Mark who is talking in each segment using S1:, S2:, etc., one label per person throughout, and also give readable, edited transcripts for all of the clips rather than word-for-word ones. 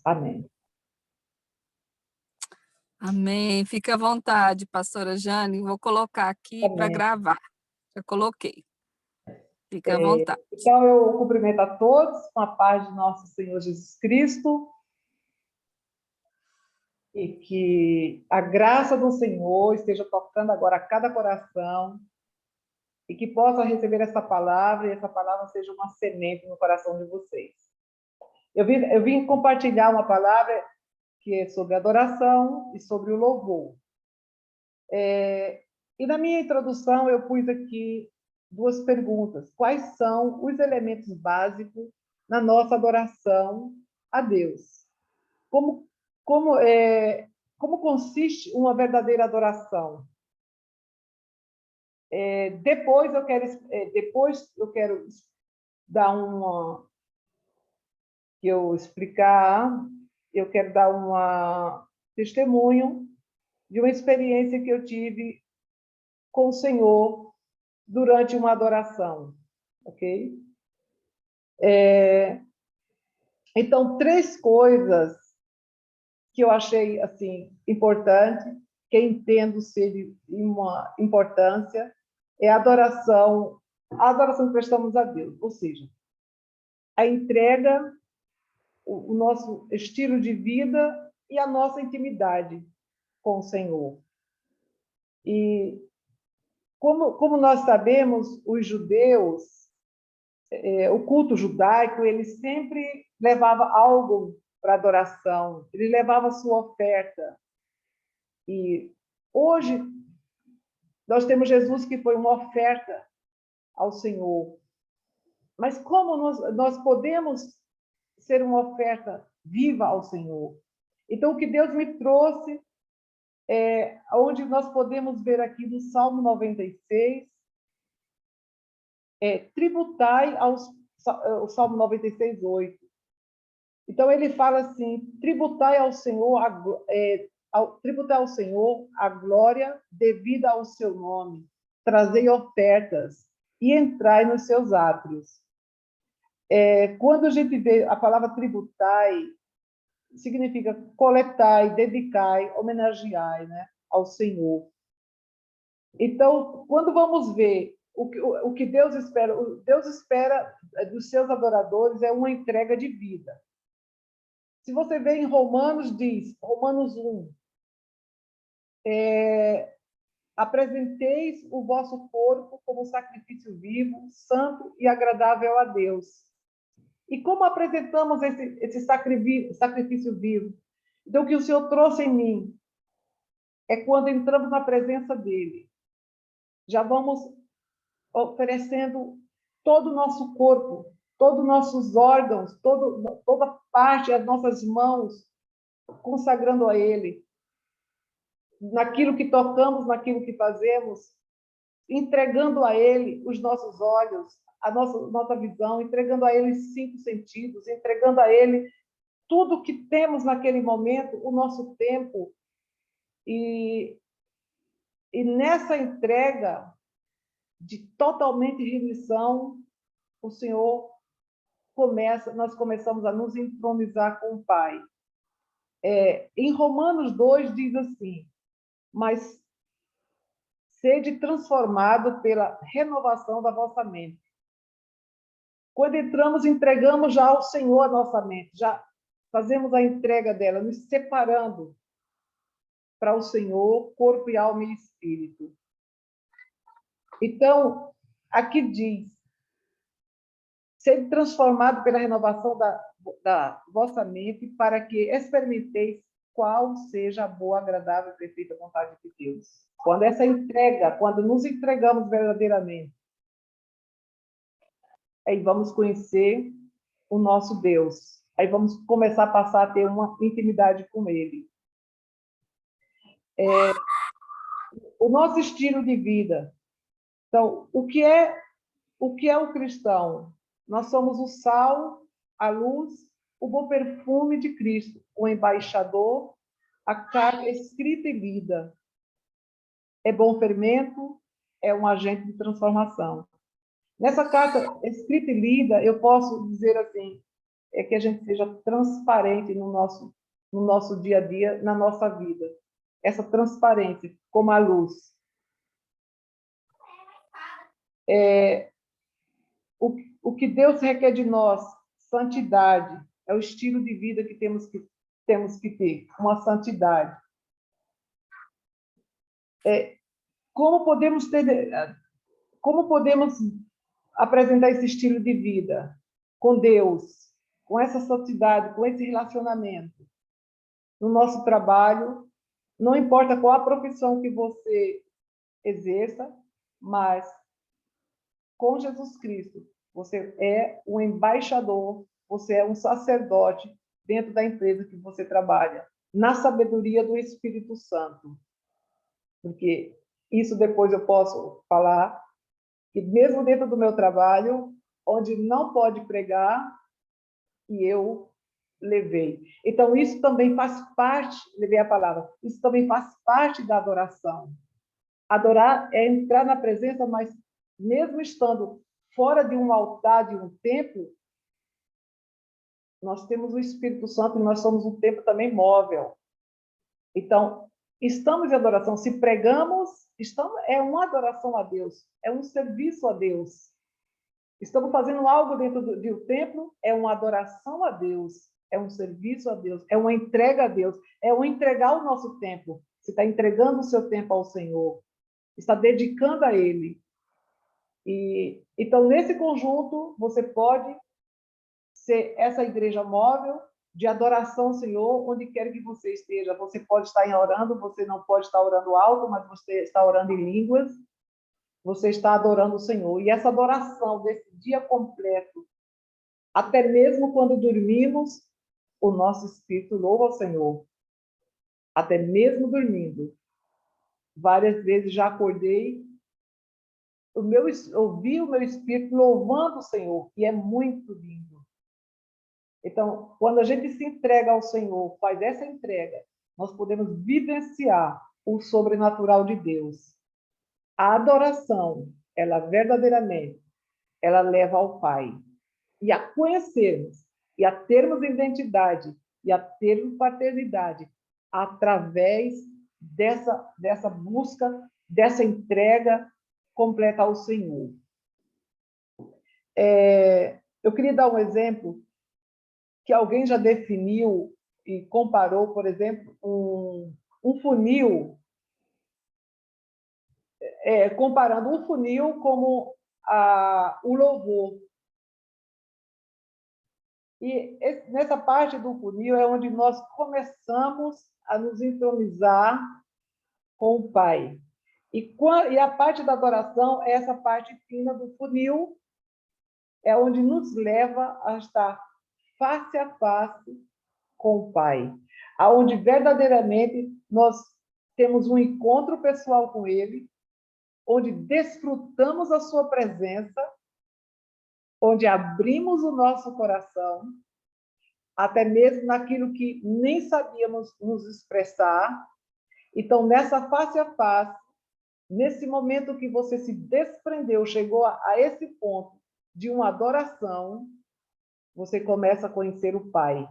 S1: Amém.
S2: Amém. Fique à vontade, pastora Jane. Vou colocar aqui para
S1: Amém.
S2: gravar. Já coloquei. Fique à vontade.
S1: Então, eu cumprimento a todos com a paz de nosso Senhor Jesus Cristo e que a graça do Senhor esteja tocando agora a cada coração e que possa receber essa palavra e essa palavra seja uma semente no coração de vocês. Eu vim compartilhar uma palavra que é sobre adoração e sobre o louvor. E na minha introdução eu pus aqui duas perguntas. Quais são os elementos básicos na nossa adoração a Deus? Como, como, como consiste uma verdadeira adoração? Depois eu quero dar eu quero dar um testemunho de uma experiência que eu tive com o Senhor durante uma adoração, ok? Então, três coisas que eu achei assim importante, que eu entendo ser de uma importância, é a adoração que prestamos a Deus, ou seja, a entrega, o nosso estilo de vida e a nossa intimidade com o Senhor. E como nós sabemos, os judeus, o culto judaico, ele sempre levava algo para adoração, ele levava sua oferta. E hoje nós temos Jesus que foi uma oferta ao Senhor. Mas como nós podemos ser uma oferta viva ao Senhor? Então, o que Deus me trouxe onde nós podemos ver aqui no Salmo 96, tributai o Salmo 96, 8. Então, ele fala assim, tributai ao Senhor a glória devida ao seu nome, trazei ofertas e entrai nos seus átrios. Quando a gente vê a palavra tributai, significa coletai, dedicai, homenageai, né, ao Senhor. Então, quando vamos ver o que Deus espera dos seus adoradores é uma entrega de vida. Se você vê em Romanos, diz, Romanos 1, apresenteis o vosso corpo como sacrifício vivo, santo e agradável a Deus. E como apresentamos esse sacrifício vivo? Então, o que o Senhor trouxe em mim é quando entramos na presença dele, já vamos oferecendo todo o nosso corpo, todos os nossos órgãos, toda parte, as nossas mãos, consagrando a ele, naquilo que tocamos, naquilo que fazemos, entregando a ele os nossos olhos, a nossa visão, entregando a ele os 5 sentidos, entregando a ele tudo que temos naquele momento, o nosso tempo. E nessa entrega de totalmente rendição, o Senhor nós começamos a nos entronizar com o Pai. Em Romanos 2 diz assim, mas sede transformado pela renovação da vossa mente. Quando entramos, entregamos já ao Senhor a nossa mente, já fazemos a entrega dela, nos separando para o Senhor, corpo e alma e espírito. Então, aqui diz, sede transformado pela renovação da vossa mente, para que experimenteis qual seja a boa, agradável e perfeita vontade de Deus. Quando essa entrega, quando nos entregamos verdadeiramente, aí vamos conhecer o nosso Deus. Aí vamos começar a passar a ter uma intimidade com Ele. O nosso estilo de vida. Então, o que é o cristão? Nós somos o sal, a luz, o bom perfume de Cristo, o embaixador, a carta escrita e lida. É bom fermento, é um agente de transformação. Nessa carta escrita e lida, eu posso dizer assim, é que a gente seja transparente no nosso dia a dia, na nossa vida. Essa transparência, como a luz. O que Deus requer de nós, santidade, é o estilo de vida que temos que ter, uma santidade. Como podemos apresentar esse estilo de vida com Deus, com essa santidade, com esse relacionamento? No nosso trabalho, não importa qual a profissão que você exerça, mas com Jesus Cristo, você é um embaixador, você é um sacerdote dentro da empresa que você trabalha, na sabedoria do Espírito Santo. Porque isso depois eu posso falar, que mesmo dentro do meu trabalho, onde não pode pregar, e eu levei. Então, isso também faz parte, levei a palavra, isso também faz parte da adoração. Adorar é entrar na presença, mas mesmo estando fora de um altar, de um templo, nós temos o Espírito Santo e nós somos um templo também móvel. Então, estamos em adoração. Se pregamos, é uma adoração a Deus, é um serviço a Deus. Estamos fazendo algo dentro do templo, é uma adoração a Deus, é um serviço a Deus, é uma entrega a Deus, é um entregar o nosso tempo. Você está entregando o seu tempo ao Senhor, está dedicando a Ele. Então, nesse conjunto, você pode ser essa igreja móvel de adoração ao Senhor, onde quer que você esteja. Você pode estar orando, você não pode estar orando alto, mas você está orando em línguas, você está adorando o Senhor. E essa adoração desse dia completo, até mesmo quando dormimos, o nosso espírito louva ao Senhor. Até mesmo dormindo. Várias vezes já acordei, ouvi o meu espírito louvando o Senhor, e é muito lindo. Então, quando a gente se entrega ao Senhor, faz essa entrega, nós podemos vivenciar o sobrenatural de Deus. A adoração, ela verdadeiramente, ela leva ao Pai. E a conhecermos, e a termos identidade, e a termos paternidade, através dessa busca, dessa entrega completa ao Senhor. Eu queria dar um exemplo que alguém já definiu e comparou, por exemplo, um funil, comparando um funil como o louvor. E nessa parte do funil é onde nós começamos a nos entronizar com o Pai. E a parte da adoração é essa parte fina do funil, é onde nos leva a estar face a face com o Pai, aonde verdadeiramente nós temos um encontro pessoal com Ele, onde desfrutamos a sua presença, onde abrimos o nosso coração, até mesmo naquilo que nem sabíamos nos expressar. Então, nessa face a face, nesse momento que você se desprendeu, chegou a esse ponto de uma adoração, você começa a conhecer o Pai.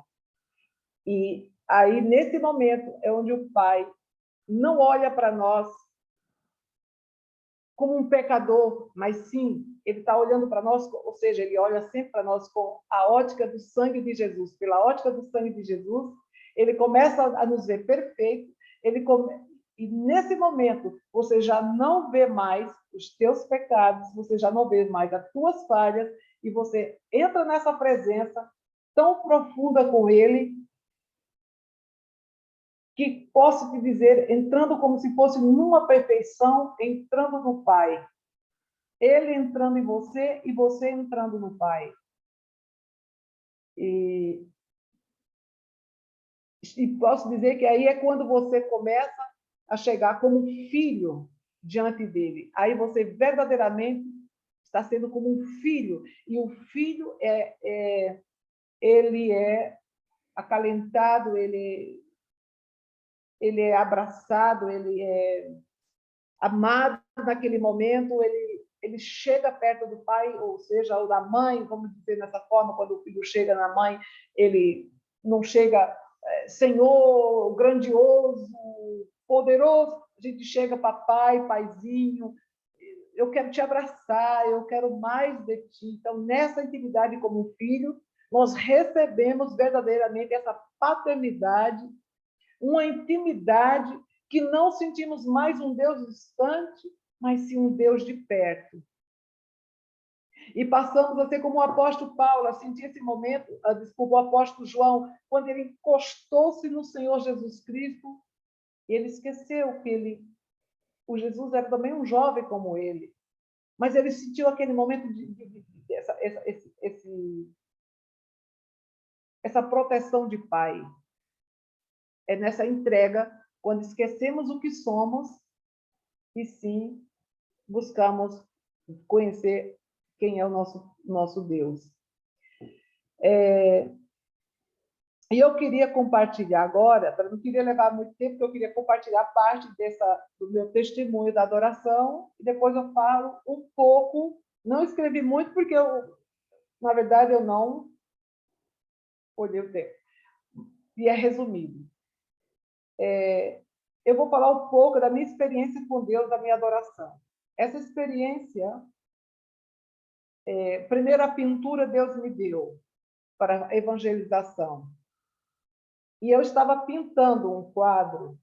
S1: E aí, nesse momento, é onde o Pai não olha para nós como um pecador, mas sim, ele está olhando para nós, ou seja, ele olha sempre para nós com a ótica do sangue de Jesus. Pela ótica do sangue de Jesus, ele começa a nos ver perfeito, e nesse momento, você já não vê mais os teus pecados, você já não vê mais as tuas falhas, e você entra nessa presença tão profunda com ele, que posso te dizer, entrando como se fosse numa perfeição, entrando no Pai. Ele entrando em você e você entrando no Pai. E posso dizer que aí é quando você começa a chegar como um filho diante dele. Aí você verdadeiramente está sendo como um filho. E o filho ele é acalentado, ele é abraçado, ele é amado naquele momento, ele ele chega perto do pai, ou seja, ou da mãe, vamos dizer dessa forma, quando o filho chega na mãe, ele não chega, Senhor, grandioso, poderoso, a gente chega, papai, paizinho, eu quero te abraçar, eu quero mais de ti. Então, nessa intimidade como filho, nós recebemos verdadeiramente essa paternidade, uma intimidade que não sentimos mais um Deus distante, mas sim um Deus de perto. E passamos a ser como o apóstolo Paulo, a sentir esse momento, desculpa, o apóstolo João, quando ele encostou-se no Senhor Jesus Cristo, ele esqueceu que o Jesus era também um jovem como ele, mas ele sentiu aquele momento essa proteção de pai. É nessa entrega, quando esquecemos o que somos, e sim buscamos conhecer quem é o nosso Deus. E eu queria compartilhar agora, não queria levar muito tempo, porque eu queria compartilhar parte do meu testemunho da adoração, e depois eu falo um pouco, não escrevi muito, porque na verdade, eu não olhei o tempo, e é resumido. Eu vou falar um pouco da minha experiência com Deus, da minha adoração. Essa experiência, primeiro a pintura Deus me deu para evangelização. E eu estava pintando um quadro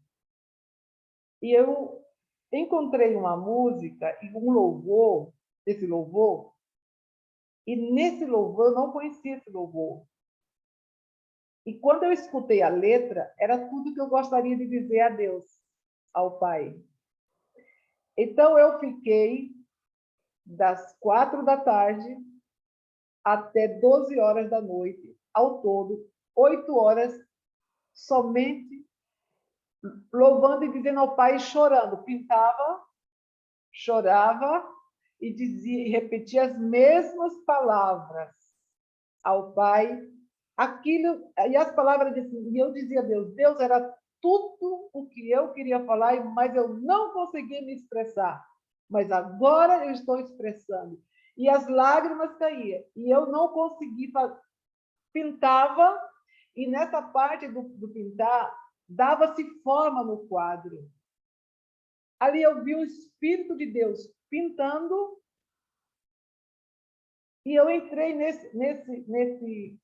S1: e eu encontrei uma música e um louvor, esse louvor, e nesse louvor eu não conhecia esse louvor. E quando eu escutei a letra, era tudo que eu gostaria de dizer a Deus, ao Pai. Então eu fiquei das 4 da tarde até 12 horas da noite, ao todo, 8 horas somente louvando e dizendo ao Pai, chorando. Pintava, chorava e dizia, e repetia as mesmas palavras ao Pai. Aquilo, e as palavras assim, e eu dizia a Deus, Deus era tudo o que eu queria falar, mas eu não conseguia me expressar. Mas agora eu estou expressando. E as lágrimas caíam, e eu não conseguia, pintava, e nessa parte do pintar, dava-se forma no quadro. Ali eu vi o Espírito de Deus pintando, e eu entrei nesse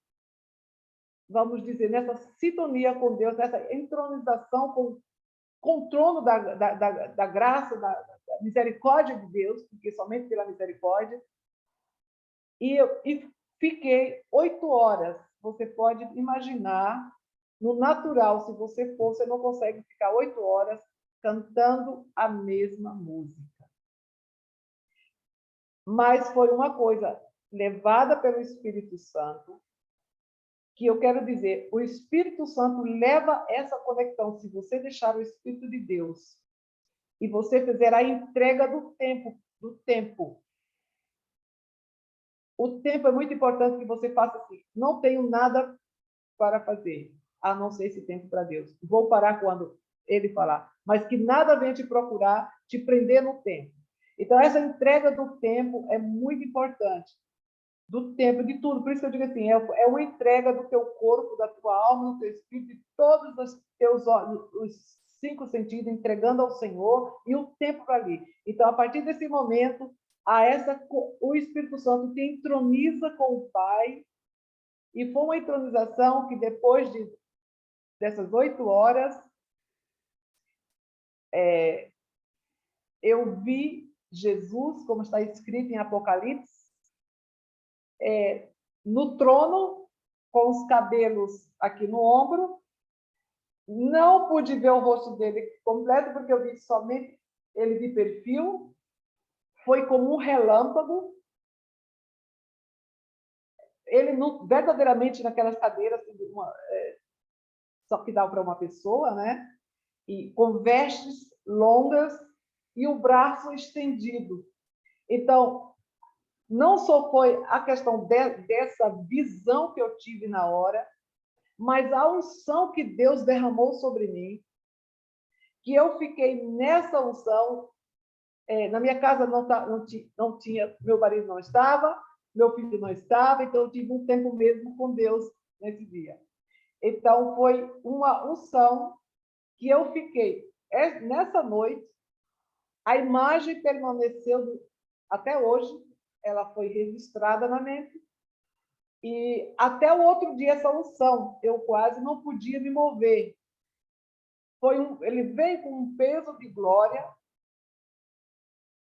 S1: vamos dizer, nessa sintonia com Deus, nessa entronização com o trono da graça, da misericórdia de Deus, porque somente pela misericórdia. E fiquei 8 horas. Você pode imaginar, no natural, se você for, você não consegue ficar 8 horas cantando a mesma música. Mas foi uma coisa levada pelo Espírito Santo, que eu quero dizer, o Espírito Santo leva essa conexão. Se você deixar o Espírito de Deus e você fizer a entrega do tempo. O tempo é muito importante que você faça assim. Não tenho nada para fazer, a não ser esse tempo para Deus. Vou parar quando Ele falar. Mas que nada venha te procurar, te prender no tempo. Então, essa entrega do tempo é muito importante. Do tempo, de tudo. Por isso que eu digo assim, é uma entrega do teu corpo, da tua alma, do teu espírito, de todos os 5 sentidos, entregando ao Senhor, e o tempo para ali. Então, a partir desse momento, o Espírito Santo te entroniza com o Pai, e foi uma entronização que depois dessas 8 horas, eu vi Jesus, como está escrito em Apocalipse, no trono, com os cabelos aqui no ombro. Não pude ver o rosto dele completo, porque eu vi somente ele de perfil. Foi como um relâmpago. Ele verdadeiramente naquelas cadeiras, só que dá para uma pessoa, né? E com vestes longas e o braço estendido. Então, não só foi a questão dessa visão que eu tive na hora, mas a unção que Deus derramou sobre mim, que eu fiquei nessa unção, Na minha casa não tinha, meu marido não estava, meu filho não estava, então eu tive um tempo mesmo com Deus nesse dia. Então, foi uma unção que eu fiquei. Nessa noite, a imagem permaneceu até hoje, ela foi registrada na mente, e até o outro dia, essa unção, eu quase não podia me mover. Ele veio com um peso de glória,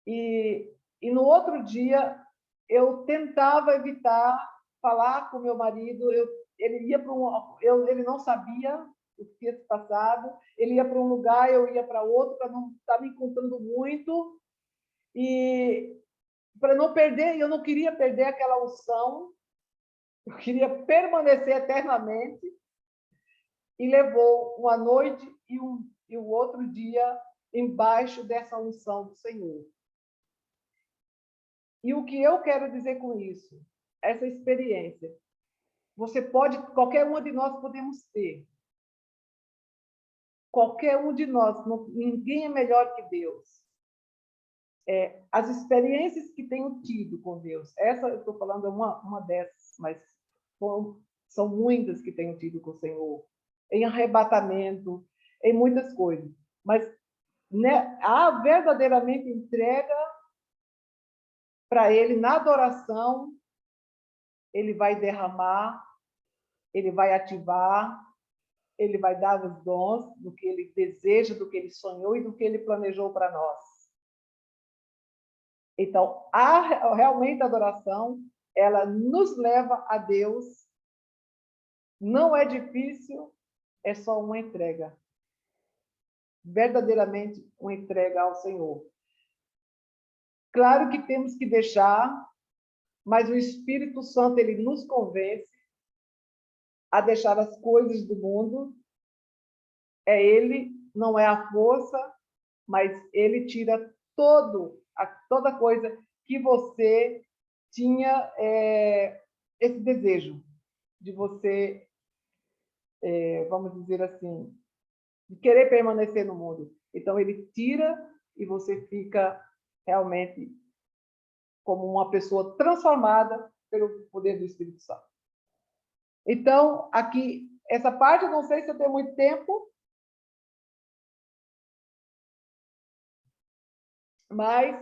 S1: e no outro dia, eu tentava evitar falar com meu marido, ele ia para ele não sabia o que tinha se passado, ele ia para um lugar, eu ia para outro, para não estar me encontrando muito, e para não perder, eu não queria perder aquela unção, eu queria permanecer eternamente, e levou uma noite e o outro dia embaixo dessa unção do Senhor. E o que eu quero dizer com isso? Essa experiência. Qualquer um de nós podemos ter. Qualquer um de nós, ninguém é melhor que Deus. As experiências que tenho tido com Deus, essa eu estou falando é uma dessas, mas são muitas que tenho tido com o Senhor, em arrebatamento, em muitas coisas. Mas há verdadeiramente entrega para Ele na adoração, Ele vai derramar, Ele vai ativar, Ele vai dar os dons do que Ele deseja, do que Ele sonhou e do que Ele planejou para nós. Então, realmente a adoração, ela nos leva a Deus. Não é difícil, é só uma entrega. Verdadeiramente uma entrega ao Senhor. Claro que temos que deixar, mas o Espírito Santo, ele nos convence a deixar as coisas do mundo. É ele, não é a força, mas ele tira toda coisa que você tinha esse desejo de você, vamos dizer assim, de querer permanecer no mundo. Então, ele tira e você fica realmente como uma pessoa transformada pelo poder do Espírito Santo. Então, aqui, essa parte, eu não sei se eu tenho muito tempo, mas...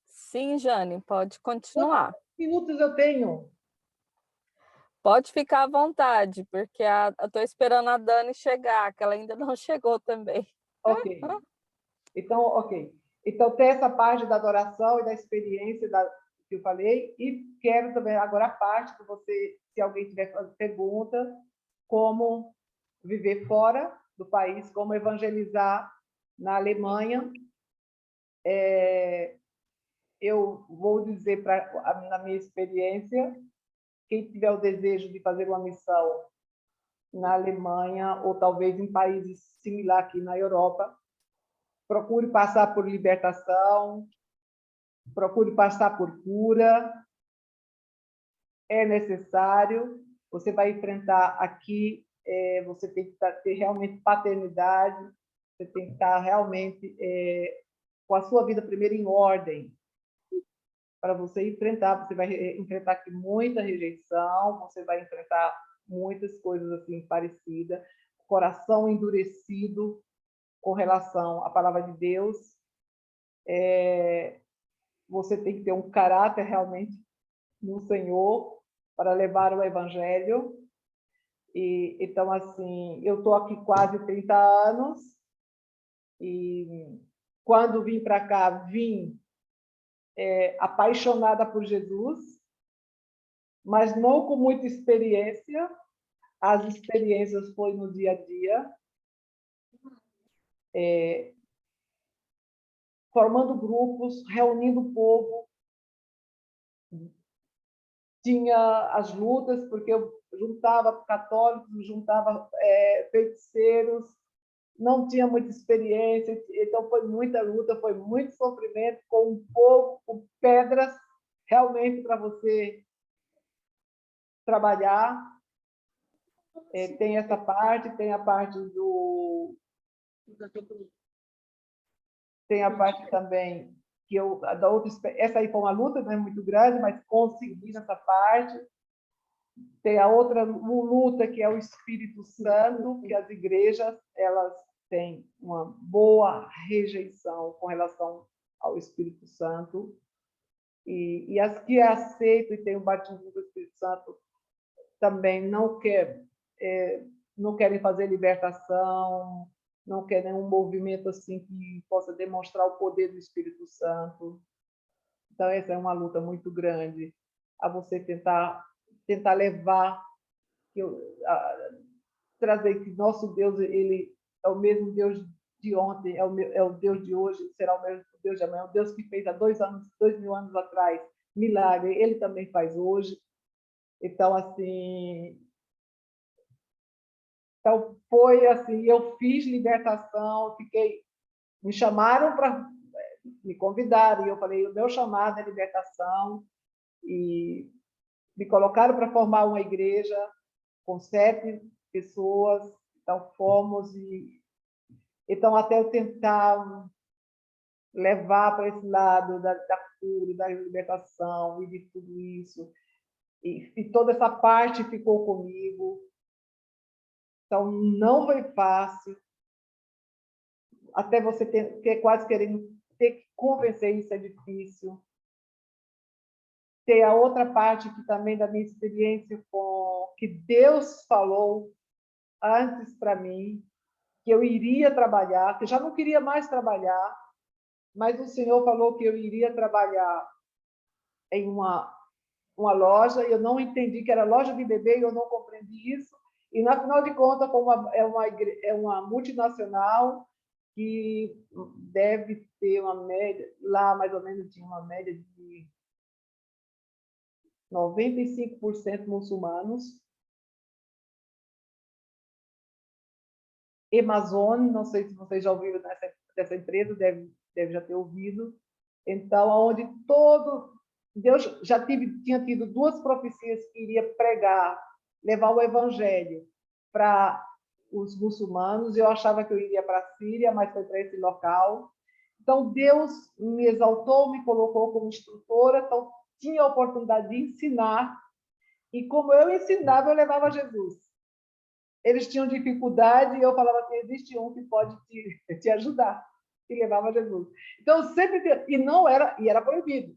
S2: Sim, Jane, pode continuar.
S1: Quantos minutos eu tenho?
S2: Pode ficar à vontade, porque eu estou esperando a Dani chegar, que ela ainda não chegou também.
S1: Ok. Então, tem essa parte da adoração e da experiência que eu falei, e quero também agora a parte que você, se alguém tiver pergunta, como viver fora do país, como evangelizar na Alemanha. Eu vou dizer, na minha experiência, quem tiver o desejo de fazer uma missão na Alemanha, ou talvez em países similares aqui na Europa, procure passar por libertação, procure passar por cura. É necessário. Você vai enfrentar aqui, você tem que ter realmente paternidade, você tem que estar realmente com a sua vida primeiro em ordem, para você enfrentar. Você vai enfrentar aqui muita rejeição, você vai enfrentar muitas coisas assim parecidas, coração endurecido com relação à palavra de Deus. Você tem que ter um caráter realmente no Senhor para levar o evangelho. E então, assim, eu estou aqui quase 30 anos, e quando vim para cá, vim apaixonada por Jesus, mas não com muita experiência. As experiências foi no dia a dia, formando grupos, reunindo o povo. Tinha as lutas, porque eu juntava católicos, juntava feiticeiros, não tinha muita experiência, então foi muita luta, foi muito sofrimento com um povo, com pedras, realmente, para você trabalhar. Tem essa parte, tem a parte Tem a parte também que da outra, essa aí foi uma luta, né, muito grande, mas consegui nessa parte. Tem a outra luta, que é o Espírito Santo, que as igrejas, elas têm uma boa rejeição com relação ao Espírito Santo. E as que aceitam e têm o batismo do Espírito Santo também não querem fazer libertação, não querem um movimento assim que possa demonstrar o poder do Espírito Santo. Então, essa é uma luta muito grande, a você tentar levar, trazer que nosso Deus, ele é o mesmo Deus de ontem, é o Deus de hoje, será o mesmo Deus de amanhã, o Deus que fez há 2.000 anos atrás milagre, ele também faz hoje. Então, assim, foi assim, eu fiz libertação, me chamaram para me convidaram, e eu falei, o meu chamado é libertação, e me colocaram para formar uma igreja com 7 pessoas, então fomos, então até eu tentar levar para esse lado da cura, da libertação e de tudo isso, e toda essa parte ficou comigo, então não foi fácil, até você ter quase querendo ter que convencer, isso é difícil. Tem a outra parte que também da minha experiência com que Deus falou antes para mim, que eu iria trabalhar, que eu já não queria mais trabalhar, mas o Senhor falou que eu iria trabalhar em uma loja, e eu não entendi que era loja de bebê, e eu não compreendi isso, e, na final de contas, como é uma multinacional, que deve ter uma média, lá mais ou menos tinha uma média de 95% muçulmanos. Amazon, não sei se vocês já ouviram dessa empresa, deve já ter ouvido. Então, onde Deus já tinha tido 2 profecias que iria pregar, levar o evangelho para os muçulmanos. Eu achava que eu iria para a Síria, mas foi para esse local. Então, Deus me exaltou, me colocou como instrutora, então tinha a oportunidade de ensinar, e como eu ensinava, eu levava Jesus. Eles tinham dificuldade, e eu falava assim, existe um que pode te ajudar, e levava Jesus. Então, sempre, e era proibido.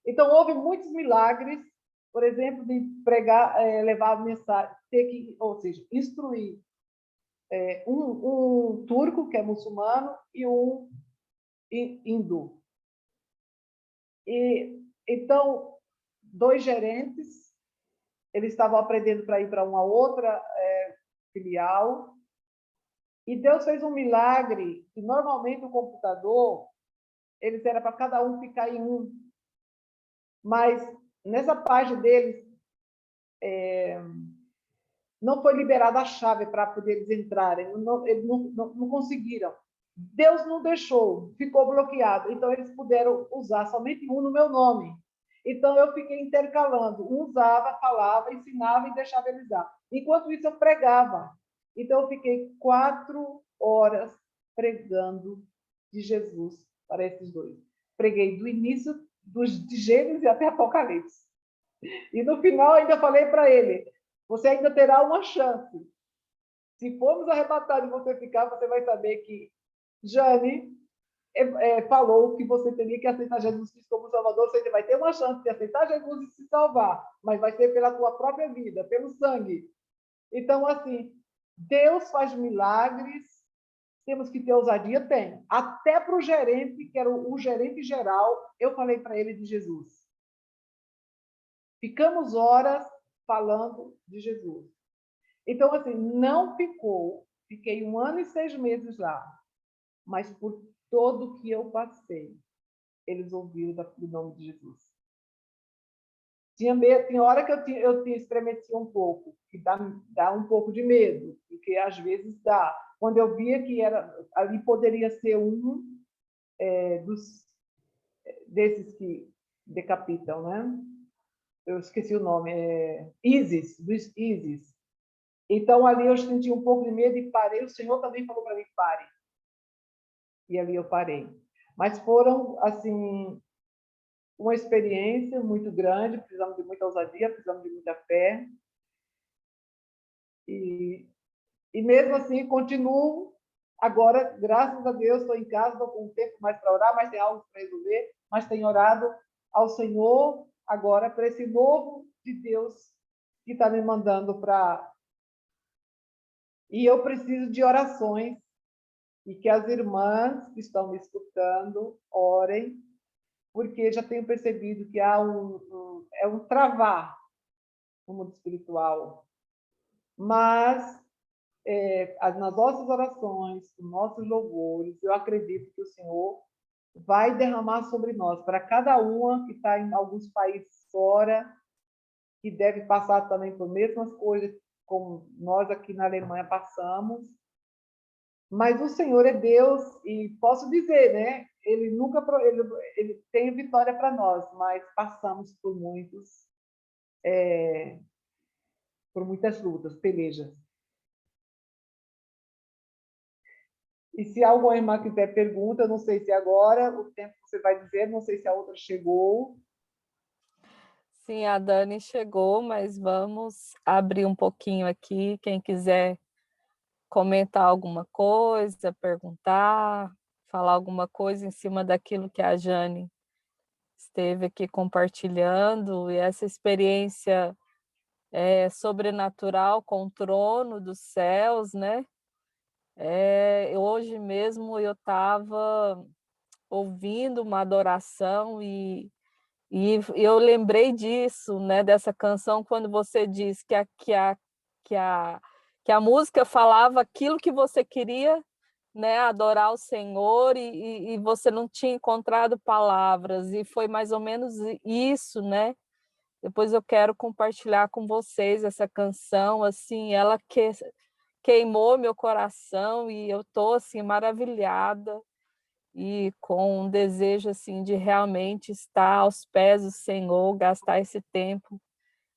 S1: Então, houve muitos milagres, por exemplo, de pregar, levar a mensagem, ou seja, instruir um turco, que é muçulmano, e um hindu. E, então, 2 gerentes, eles estavam aprendendo para ir para uma outra filial, e Deus fez um milagre, que normalmente o computador, eles era para cada um ficar em um, mas nessa página deles, não foi liberada a chave para poder eles entrarem, eles não conseguiram. Deus não deixou, ficou bloqueado. Então, eles puderam usar somente um no meu nome. Então, eu fiquei intercalando. Um usava, falava, ensinava e deixava eles usar. Enquanto isso, eu pregava. Então, eu fiquei 4 horas pregando de Jesus para esses 2. Preguei do início de Gênesis até Apocalipse. E, no final, ainda falei para ele, você ainda terá uma chance. Se formos arrebatados e você ficar, você vai saber que Jane falou que você teria que aceitar Jesus Cristo como Salvador. Você vai ter uma chance de aceitar Jesus e se salvar, mas vai ser pela tua própria vida, pelo sangue. Então, assim, Deus faz milagres, temos que ter ousadia? Tem. Até para o gerente, que era o gerente geral, eu falei para ele de Jesus. Ficamos horas falando de Jesus. Então, assim, não ficou. Fiquei 1 ano e 6 meses lá. Mas por todo que eu passei, eles ouviram do nome de Jesus. Tinha hora que eu estremecia um pouco, que dá um pouco de medo, porque às vezes dá. Quando eu via que ali poderia ser um desses que decapitam, né? Eu esqueci o nome, dos ISIS. Então, ali eu senti um pouco de medo e parei. O Senhor também falou para mim, pare. E ali eu parei. Mas foram, assim, uma experiência muito grande, precisamos de muita ousadia, precisamos de muita fé. E mesmo assim, continuo. Agora, graças a Deus, estou em casa, estou com um tempo mais para orar, mas tem algo para resolver, mas tenho orado ao Senhor agora para esse novo de Deus que está me mandando para... E eu preciso de orações, e que as irmãs que estão me escutando orem, porque já tenho percebido que há um travar no mundo espiritual. Mas nas nossas orações, nos nossos louvores, eu acredito que o Senhor vai derramar sobre nós, para cada uma que está em alguns países fora, que deve passar também por mesmas coisas como nós aqui na Alemanha passamos. Mas o Senhor é Deus e posso dizer, né? Ele nunca ele tem vitória para nós, mas passamos por muitas lutas, pelejas. E se alguma irmã quiser pergunta, eu não sei se agora, o tempo que você vai dizer, não sei se a outra chegou.
S2: Sim, a Dani chegou, mas vamos abrir um pouquinho aqui. Quem quiser comentar alguma coisa, perguntar, falar alguma coisa em cima daquilo que a Jane esteve aqui compartilhando, e essa experiência sobrenatural com o trono dos céus, né? Hoje mesmo eu estava ouvindo uma adoração e eu lembrei disso, né, dessa canção, quando você diz que a música falava aquilo que você queria, né, adorar o Senhor, e você não tinha encontrado palavras, e foi mais ou menos isso, né? Depois eu quero compartilhar com vocês essa canção, assim, ela queimou meu coração, e eu estou assim, maravilhada, e com um desejo assim de realmente estar aos pés do Senhor, gastar esse tempo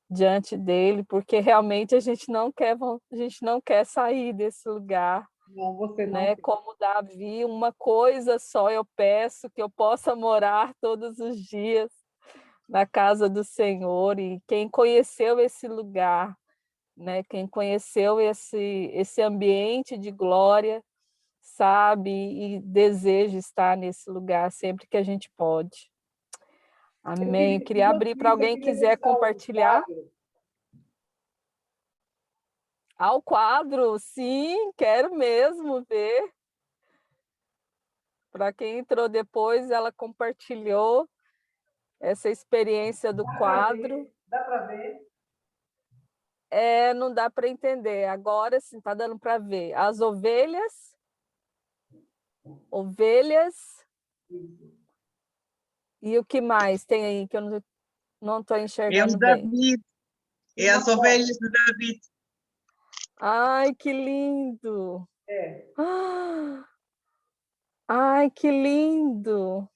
S2: diante dele, porque realmente a gente não quer sair desse lugar,
S1: Não, você não
S2: né?
S1: tem.
S2: Como Davi, uma coisa só eu peço, que eu possa morar todos os dias na casa do Senhor. E quem conheceu esse lugar, né? Quem conheceu esse ambiente de glória, sabe, e deseja estar nesse lugar sempre que a gente pode. Amém. Queria abrir para
S1: Eu
S2: alguém que
S1: queria
S2: quiser
S1: deixar um
S2: compartilhar.
S1: quadro.
S2: Ao quadro, sim, quero mesmo ver. Para quem entrou depois, ela compartilhou essa experiência do
S1: Dá para
S2: quadro.
S1: ver? Dá para ver?
S2: Não dá para entender. Agora sim, está dando para ver. As ovelhas, e o que mais tem aí que eu não estou
S3: É o
S2: enxergando bem?
S3: David, é
S1: Uma
S3: as
S1: foto.
S3: ovelhas de David.
S2: Ai, que lindo!
S1: É.
S2: Ai, que lindo!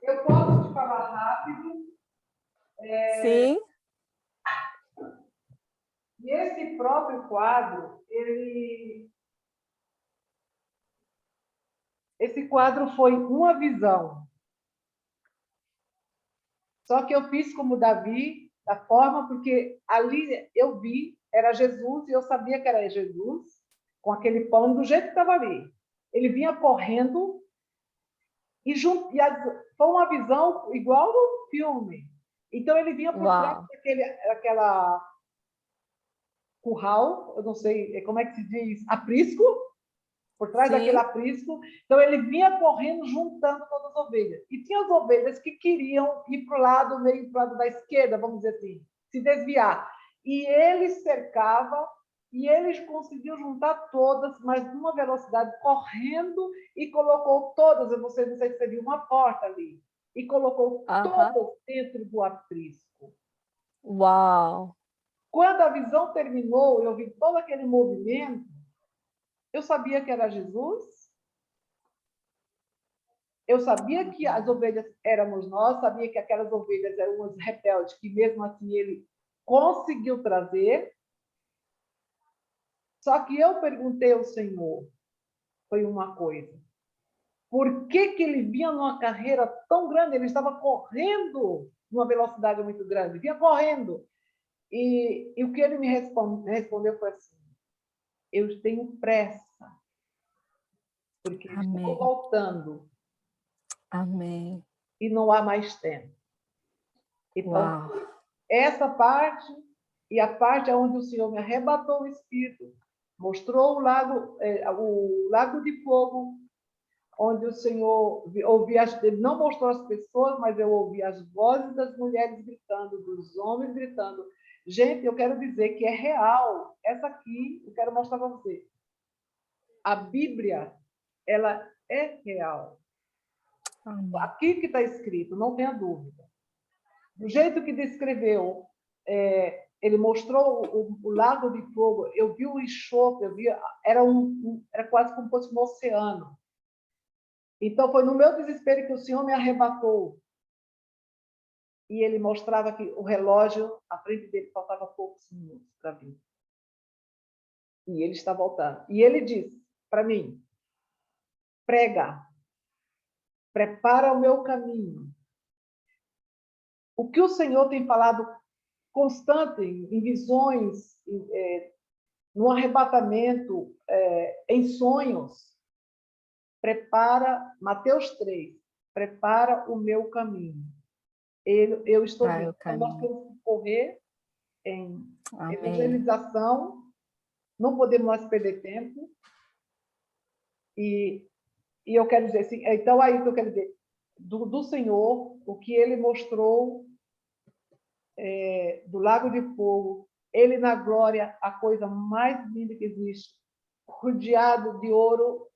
S1: Eu posso te falar rápido.
S2: Sim,
S1: E esse próprio quadro, esse quadro foi uma visão. Só que eu fiz como Davi, da forma, porque ali eu vi, era Jesus, e eu sabia que era Jesus, com aquele pano, do jeito que estava ali. Ele vinha correndo, foi uma visão igual no filme. Então, ele vinha por trás
S2: uau.
S1: daquela curral, eu não sei como é que se diz, aprisco, por trás daquele
S2: Sim,
S1: aprisco. Então, ele vinha correndo, juntando todas as ovelhas. E tinha as ovelhas que queriam ir para o lado, meio para o lado da esquerda, vamos dizer assim, se desviar. E ele cercava, e ele conseguiu juntar todas, mas numa velocidade, correndo, e colocou todas, eu não sei se você viu uma porta ali, e colocou
S2: aham,
S1: todas dentro do aprisco.
S2: uau.
S1: Quando a visão terminou, eu vi todo aquele movimento, eu sabia que era Jesus. Eu sabia que as ovelhas éramos nós, sabia que aquelas ovelhas eram umas rebeldes, que mesmo assim ele conseguiu trazer. Só que eu perguntei ao Senhor, foi uma coisa. por que que ele vinha numa carreira tão grande, ele estava correndo numa velocidade muito grande, vinha correndo. E o que ele me respondeu foi assim, eu tenho pressa, porque estou
S2: Amém.
S1: voltando
S2: Amém.
S1: e não há mais tempo. Então,
S2: Uau.
S1: essa parte e a parte onde o Senhor me arrebatou o Espírito, mostrou o lago de fogo, onde o Senhor ele não mostrou as pessoas, mas eu ouvi as vozes das mulheres gritando, dos homens gritando. Gente, eu quero dizer que é real. Essa aqui, eu quero mostrar para você. A Bíblia, ela é real.
S2: Amém.
S1: Aqui que está escrito, não tenha dúvida. Do jeito que descreveu, ele mostrou o lago de fogo, eu vi o enxofre, era quase como se fosse um oceano. Então, foi no meu desespero que o Senhor me arrebatou. E ele mostrava que o relógio, à frente dele, faltava poucos minutos para vir. E ele está voltando. E ele disse para mim, prega, prepara o meu caminho. O que o Senhor tem falado constante, em visões, no arrebatamento, em sonhos, prepara, Mateus 3, prepara o meu caminho. Eu estou
S2: Vai
S1: vendo.
S2: o
S1: Então, nós
S2: caminho.
S1: temos que correr em
S2: Amém.
S1: evangelização, não podemos mais perder tempo. E eu quero dizer assim, então aí que eu quero dizer, do Senhor, o que ele mostrou do Lago de Fogo, ele na glória, a coisa mais linda que existe, rodeado de ouro,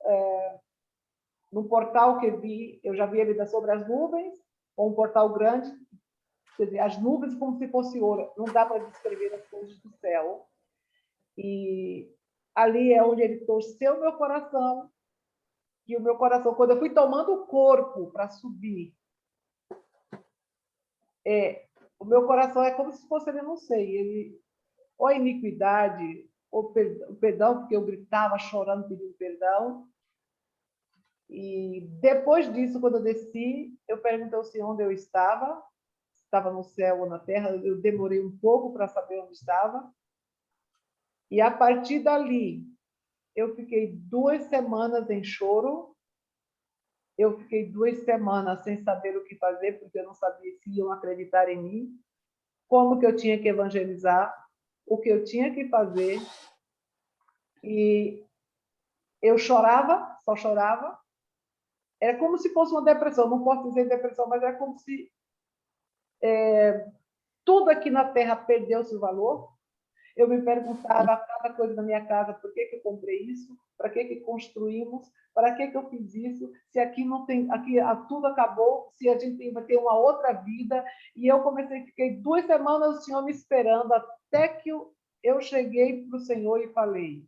S1: no portal que vi, eu já vi ele sobre as nuvens, com um portal grande, quer dizer, as nuvens como se fosse ouro, não dá para descrever as coisas do céu. E ali é onde ele torceu o meu coração, e o meu coração, quando eu fui tomando o corpo para subir, o meu coração é como se fosse, ele não sei, ou a iniquidade, ou perdão, porque eu gritava, chorando, pedindo perdão. E depois disso, quando eu desci, eu perguntei ao Senhor onde eu estava no céu ou na terra, eu demorei um pouco para saber onde estava. E a partir dali, eu fiquei 2 semanas em choro, eu fiquei 2 semanas sem saber o que fazer, porque eu não sabia se iam acreditar em mim, como que eu tinha que evangelizar, o que eu tinha que fazer. E eu chorava, só chorava. Era como se fosse uma depressão, não posso dizer depressão, mas era como se tudo aqui na Terra perdeu-se o valor. Eu me perguntava cada coisa na minha casa, por que que eu comprei isso? Para que que construímos? Para que que eu fiz isso? Se aqui não tem, aqui tudo acabou, se a gente vai ter uma outra vida. E eu fiquei 2 semanas o Senhor me esperando, até que eu cheguei para o Senhor e falei,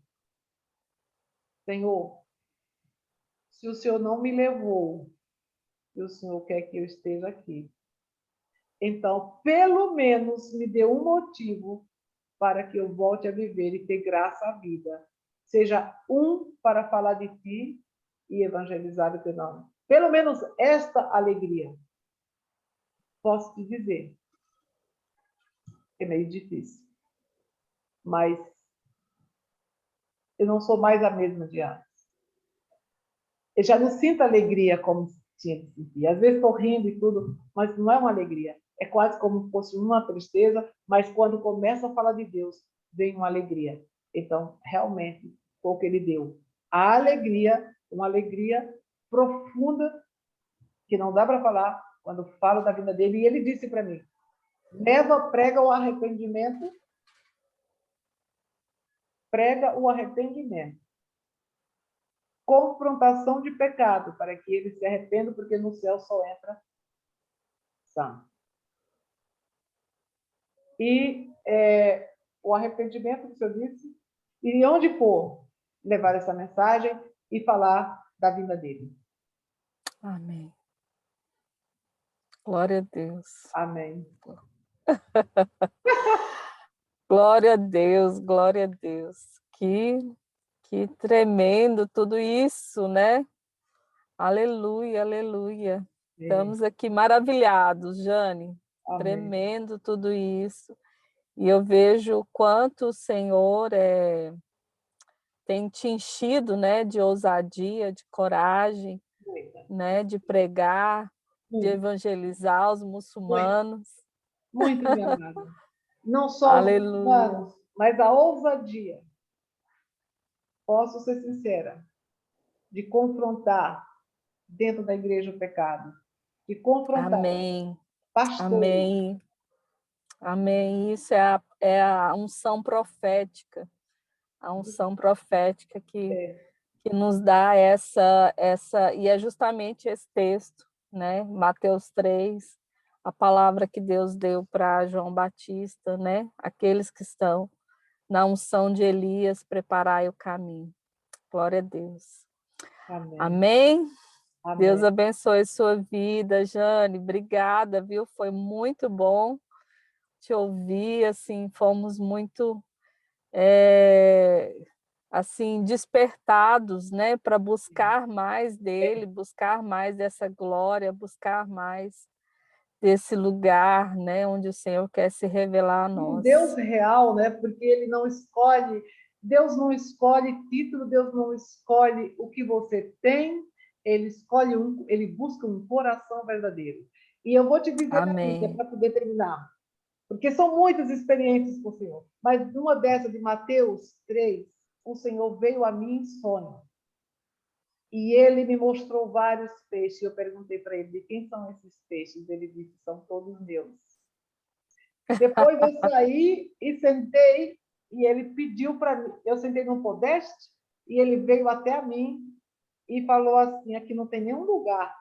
S1: Senhor, se o Senhor não me levou, e o Senhor quer que eu esteja aqui, então, pelo menos me dê um motivo para que eu volte a viver e ter graça à vida. Seja um para falar de ti e evangelizar o teu nome. Pelo menos esta alegria. Posso te dizer. É meio difícil. Mas eu não sou mais a mesma de antes. Eu já não sinto alegria como tinha que sentir. Às vezes estou rindo e tudo, mas não é uma alegria. É quase como se fosse uma tristeza, mas quando começa a falar de Deus, vem uma alegria. Então, realmente, foi o que ele deu. A alegria, uma alegria profunda, que não dá para falar quando falo da vida dele. E ele disse para mim, prega o arrependimento, confrontação de pecado, para que ele se arrependa, porque no céu só entra santo. E o arrependimento, que o Senhor disse, e onde for, levar essa mensagem e falar da vinda dele.
S2: Amém. Glória a Deus.
S1: Amém.
S2: Glória a Deus, glória a Deus. Que tremendo tudo isso, né? Aleluia, aleluia.
S1: É,
S2: Estamos aqui maravilhados, Jane.
S1: amém.
S2: Tremendo tudo isso. E eu vejo o quanto o Senhor tem te enchido, né, de ousadia, de coragem,
S1: Muita,
S2: né, de pregar, de
S1: muito,
S2: evangelizar os
S1: muito,
S2: muçulmanos.
S1: muito, minha amada. Não só os
S2: Aleluia.
S1: muçulmanos, mas a ousadia, posso ser sincera, de confrontar dentro da igreja o pecado, de confrontar
S2: Amém.
S1: pastores.
S2: Amém. Amém. Isso é a unção profética. A unção profética
S1: É,
S2: que nos dá essa, e é justamente esse texto, né? Mateus 3, a palavra que Deus deu para João Batista, né? Aqueles que estão na unção de Elias, preparai o caminho. Glória a Deus.
S1: amém,
S2: Amém? Deus
S1: amém.
S2: abençoe sua vida, Jane. Obrigada, viu? Foi muito bom te ouvir, assim, fomos muito assim, despertados, né, para buscar mais dele, buscar mais dessa glória, buscar mais desse lugar, né, onde o Senhor quer se revelar a
S1: Um Deus
S2: nós.
S1: real, né? Porque ele não escolhe, Deus não escolhe título, Deus não escolhe o que você tem, ele escolhe ele busca um coração verdadeiro. E eu vou te dizer aqui, que é
S2: Amém.
S1: para poder terminar, porque são muitas experiências com o Senhor, mas numa dessa de Mateus 3, o Senhor veio a mim em sonho. E ele me mostrou vários peixes. Eu perguntei para ele, de quem são esses peixes? Ele disse, são todos meus. Depois eu saí e sentei, e ele pediu para mim. Eu sentei num podeste, e ele veio até a mim e falou assim: aqui não tem nenhum lugar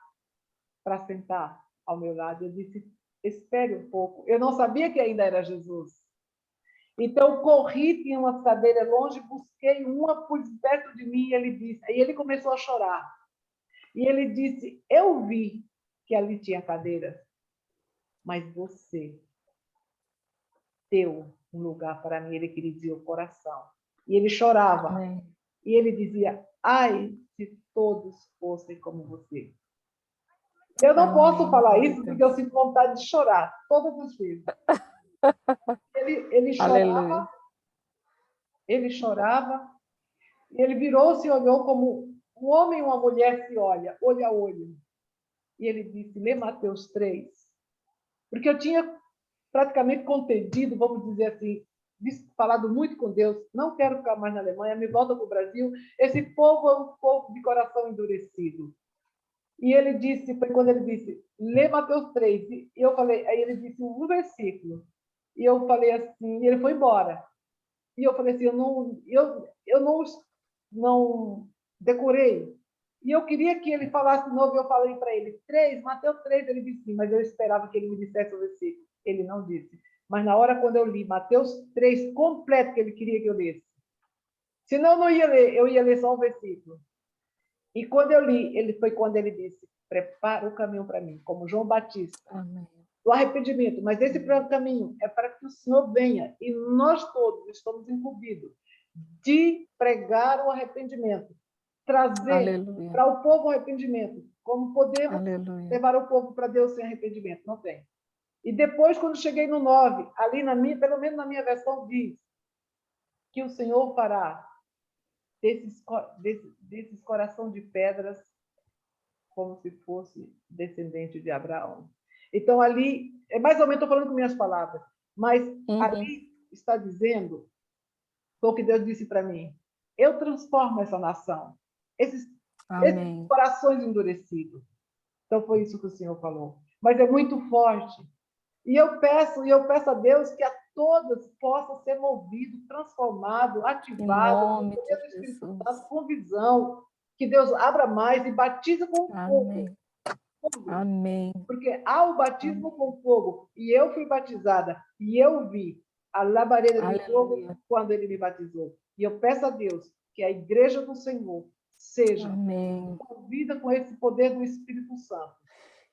S1: para sentar ao meu lado. Eu disse: espere um pouco. Eu não sabia que ainda era Jesus. Então, corri, tinha umas cadeiras longe, busquei uma, pus perto de mim, e ele disse. Aí ele começou a chorar. E ele disse: eu vi que ali tinha cadeira, mas você deu um lugar para mim. Ele queria dizer o coração. E ele chorava.
S2: Amém.
S1: E ele dizia: ai, se todos fossem como você. Eu não posso
S2: Amém.
S1: falar
S2: Glória a
S1: isso porque eu
S2: Deus.
S1: sinto vontade de chorar todas as vezes. Ele
S2: Aleluia.
S1: chorava, ele chorava, e ele virou-se e olhou como um homem e uma mulher se olha, olho a olho. E ele disse: lê Mateus 3. Porque eu tinha praticamente contendido, vamos dizer assim, falado muito com Deus, não quero ficar mais na Alemanha, me volta para o Brasil. Esse povo é um povo de coração endurecido. E ele disse, foi quando ele disse, lê Mateus 3. E eu falei, aí ele disse um versículo. E eu falei assim, e ele foi embora. E eu falei assim, eu não decorei. E eu queria que ele falasse de novo, e eu falei para ele, 3, Mateus 3, ele disse sim, mas eu esperava que ele me dissesse o versículo. Ele não disse. Mas na hora quando eu li Mateus 3 completo, que ele queria que eu lesse. Senão eu não ia ler, eu ia ler só um versículo. E quando eu li, foi quando ele disse, prepara o caminho para mim, como João Batista,
S2: Amém.
S1: do arrependimento. Mas esse caminho é para que o Senhor venha, e nós todos estamos incumbidos de pregar o arrependimento, trazer
S2: Aleluia.
S1: para o povo o arrependimento. Como podemos
S2: Aleluia.
S1: levar o povo para Deus sem arrependimento? Não tem. E depois, quando cheguei no 9, ali pelo menos na minha versão, diz que o Senhor fará desses coração de pedras como se fosse descendente de Abraão. Então, ali, é mais ou menos, estou falando com minhas palavras, mas
S2: Uhum.
S1: ali está dizendo, foi o que Deus disse para mim, eu transformo essa nação, esses
S2: Amém.
S1: corações endurecidos. Então, foi isso que o Senhor falou. Mas é muito forte. E eu peço a Deus que a todas possam ser movidos, transformados,
S2: Em
S1: ativados, com o
S2: nome
S1: poder
S2: de
S1: do Espírito Santo,
S2: Jesus.
S1: com visão, que Deus abra mais e batize com fogo.
S2: Amém.
S1: Fogo.
S2: Amém.
S1: Porque há o batismo com fogo, e eu fui batizada, e eu vi a labareda de fogo
S2: Aleluia.
S1: quando ele me batizou. E eu peço a Deus que a igreja do Senhor seja
S2: Amém.
S1: movida com esse poder do Espírito Santo.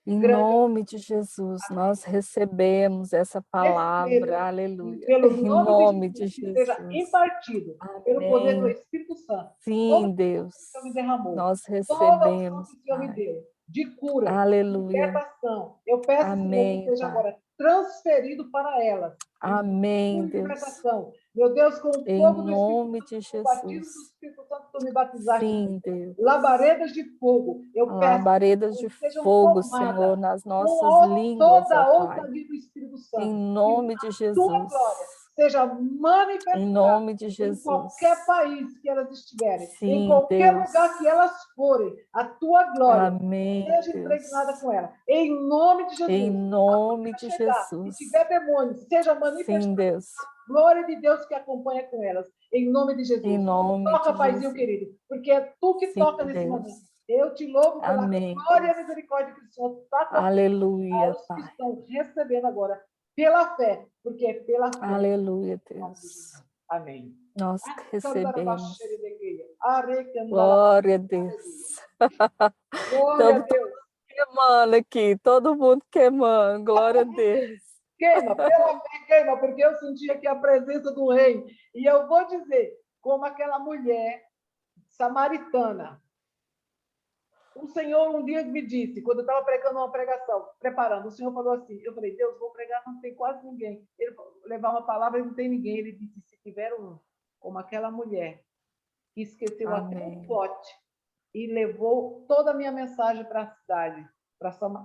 S2: Em
S1: grande
S2: nome de Jesus, nós recebemos essa
S1: receba,
S2: palavra,
S1: e
S2: aleluia.
S1: pelo
S2: Em
S1: nome de
S2: nome de
S1: Jesus, que seja
S2: Jesus.
S1: impartido pelo poder do
S2: Amém.
S1: Espírito Santo. Toda
S2: Sim,
S1: a que
S2: Deus.
S1: o Senhor me derramou,
S2: Nós
S1: toda a unção
S2: recebemos,
S1: que o Senhor me
S2: Pai.
S1: deu, de cura, de
S2: Aleluia.
S1: libertação. Eu peço, Senhor, que
S2: Amém,
S1: seja
S2: Pai.
S1: agora transferido para elas.
S2: Amém,
S1: Cura e
S2: Deus.
S1: libertação. Meu Deus, com o
S2: Em
S1: fogo do Espírito
S2: nome
S1: Santo,
S2: de
S1: com o batismo do
S2: Jesus.
S1: Espírito Santo, tu me batizaste.
S2: Sim, Deus.
S1: Labaredas de fogo. Eu peço
S2: Labaredas
S1: que
S2: de
S1: elas sejam
S2: fogo, Senhor,
S1: tomadas
S2: nas
S1: com
S2: nossas línguas,
S1: toda
S2: ó
S1: a
S2: Pai.
S1: ousadia do Espírito
S2: Em
S1: Santo.
S2: nome de
S1: Que a tua
S2: Jesus.
S1: glória seja
S2: Em
S1: manifestada
S2: nome de
S1: em
S2: Jesus.
S1: qualquer país que elas estiverem, em
S2: Sim,
S1: qualquer
S2: Deus.
S1: lugar que elas forem, a tua glória
S2: Amém,
S1: seja
S2: Deus.
S1: impregnada com ela. Em nome de Jesus.
S2: Em nome
S1: Aonde
S2: de
S1: chegar,
S2: Jesus.
S1: se tiver demônio, seja manifestada
S2: Sim, Deus.
S1: a glória de Deus que acompanha com elas. Em nome de Jesus.
S2: Em nome
S1: Toca,
S2: de
S1: Paizinho
S2: Jesus.
S1: querido, porque é tu que
S2: Sim,
S1: toca nesse
S2: Deus.
S1: momento. Eu te louvo pela
S2: Amém,
S1: glória e a
S2: Deus.
S1: misericórdia que o Senhor está tocando
S2: Aleluia,
S1: aos que
S2: Pai.
S1: estão recebendo agora pela fé, porque é pela fé.
S2: Aleluia, Deus.
S1: Amém.
S2: Nós recebemos. Glória a Deus.
S1: Glória a
S2: Estamos
S1: Deus.
S2: queimando aqui, todo mundo queimando. Glória a Deus.
S1: Queima, pela fé queima, porque eu senti aqui a presença do rei. E eu vou dizer, como aquela mulher samaritana. O Senhor um dia me disse, quando eu estava pregando uma pregação, preparando, o Senhor falou assim, eu falei, Deus, vou pregar, não tem quase ninguém. Ele falou, levar uma palavra e não tem ninguém. Ele disse, se tiver um, como aquela mulher, que esqueceu até um pote e levou toda a minha mensagem para a cidade,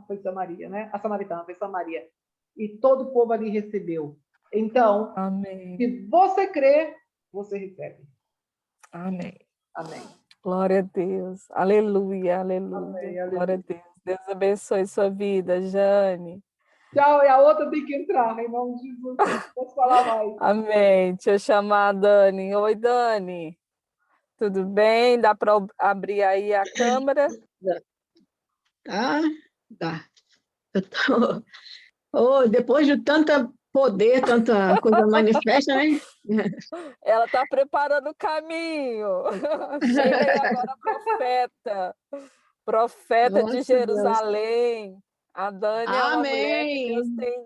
S1: foi Samaria, né? A samaritana foi Samaria. E todo o povo ali recebeu. Então,
S2: amém.
S1: Se você crê, você recebe.
S2: Amém.
S1: Amém.
S2: Glória a Deus. Aleluia, aleluia.
S1: Amém,
S2: Glória a
S1: aleluia.
S2: Deus. Deus abençoe sua vida, Jane.
S1: Tchau, e a outra tem que entrar, em nome de Jesus. Não posso falar mais.
S2: Amém. Deixa eu chamar a Dani. Oi, Dani. Tudo bem? Dá para abrir aí a câmera?
S4: Dá. Depois de tanta poder, tanta coisa manifesta, né?
S2: Ela está preparando o caminho. Chega aí agora, profeta de Jerusalém. A Dani é uma mulher que Deus tem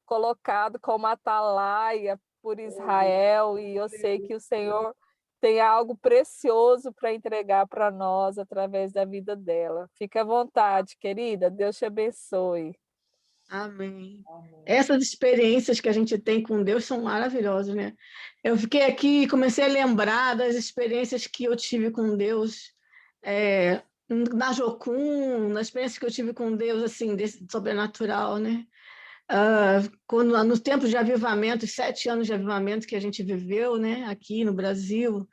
S2: colocado como atalaia por Israel, e eu sei que o Senhor tem algo precioso para entregar para nós através da vida dela. Fica à vontade, querida. Deus te abençoe.
S4: Amém. Essas experiências que a gente tem com Deus são maravilhosas, né? Eu fiquei aqui e comecei a lembrar das experiências que eu tive com Deus, na Jocum, nas experiências que eu tive com Deus, assim, desse sobrenatural, né? Quando, nos tempos de avivamento, 7 anos de avivamento que a gente viveu, né, aqui no Brasil,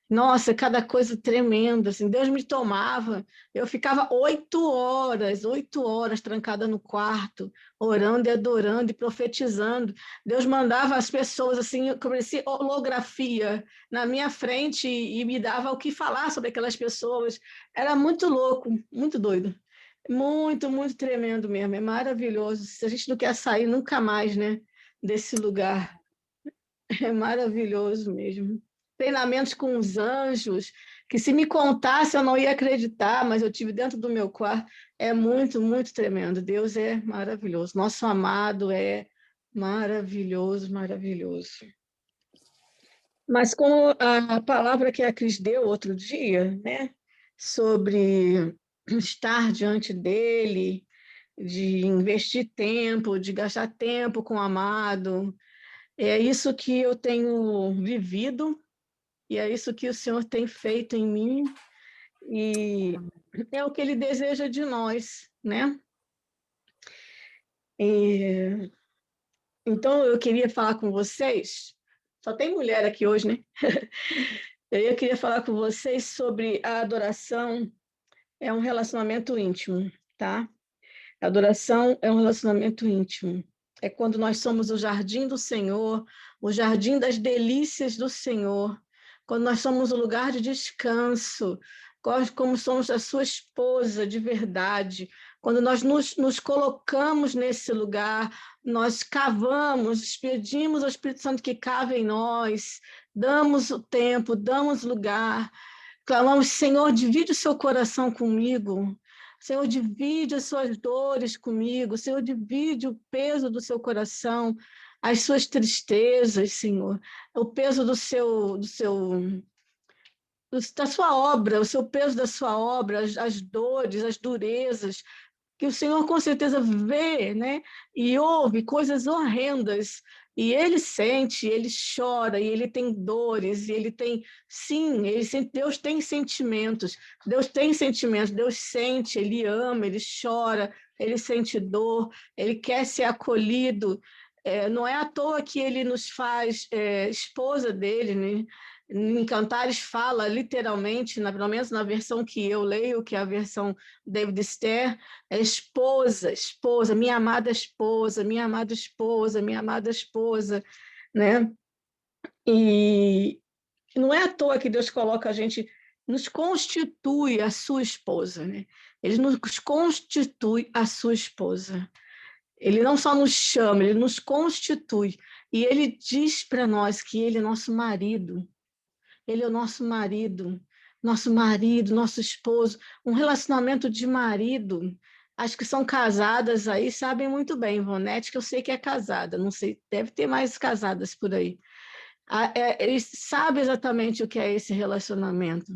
S4: nossa, cada coisa tremenda, assim, Deus me tomava, eu ficava 8 horas trancada no quarto, orando e adorando e profetizando. Deus mandava as pessoas, assim, como parecia holografia na minha frente e me dava o que falar sobre aquelas pessoas. Era muito louco, muito doido. Muito, muito tremendo mesmo, é maravilhoso. Se a gente não quer sair nunca mais, né, desse lugar, é maravilhoso mesmo. Treinamentos com os anjos, que se me contasse eu não ia acreditar, mas eu tive dentro do meu quarto. É muito, muito tremendo. Deus é maravilhoso. Nosso amado é maravilhoso, maravilhoso. Mas com a palavra que a Cris deu outro dia, né, sobre estar diante dele, de investir tempo, de gastar tempo com o amado. É isso que eu tenho vivido e é isso que o Senhor tem feito em mim e é o que Ele deseja de nós, né? Então, eu queria falar com vocês, só tem mulher aqui hoje, né? Eu queria falar com vocês sobre a adoração, é um relacionamento íntimo, tá? A adoração é um relacionamento íntimo. É quando nós somos o jardim do Senhor, o jardim das delícias do Senhor, quando nós somos o lugar de descanso, como somos a sua esposa de verdade, quando nós nos colocamos nesse lugar, nós cavamos, pedimos ao Espírito Santo que cave em nós, damos o tempo, damos lugar, clamamos, Senhor, divide o seu coração comigo. Senhor, divide as suas dores comigo. Senhor, divide o peso do seu coração, as suas tristezas, Senhor, o peso da sua obra, o seu peso da sua obra, as dores, as durezas, que o Senhor com certeza vê, né? E ouve coisas horrendas, e ele sente, ele chora, e ele tem dores, e ele tem, sim, Deus tem sentimentos, Deus sente, ele ama, ele chora, ele sente dor, ele quer ser acolhido. Não é à toa que ele nos faz esposa dele, né? Em Cantares fala literalmente, pelo menos na versão que eu leio, que é a versão David Esther, é esposa, esposa, minha amada esposa, minha amada esposa, minha amada esposa, né? E não é à toa que Deus coloca a gente, nos constitui a sua esposa, né? Ele nos constitui a sua esposa. Ele não só nos chama, ele nos constitui. E ele diz para nós que ele é nosso marido. Ele é o nosso marido, nosso esposo. Um relacionamento de marido. As que são casadas aí sabem muito bem, Ivonete, que eu sei que é casada. Não sei, deve ter mais casadas por aí. Eles sabem exatamente o que é esse relacionamento,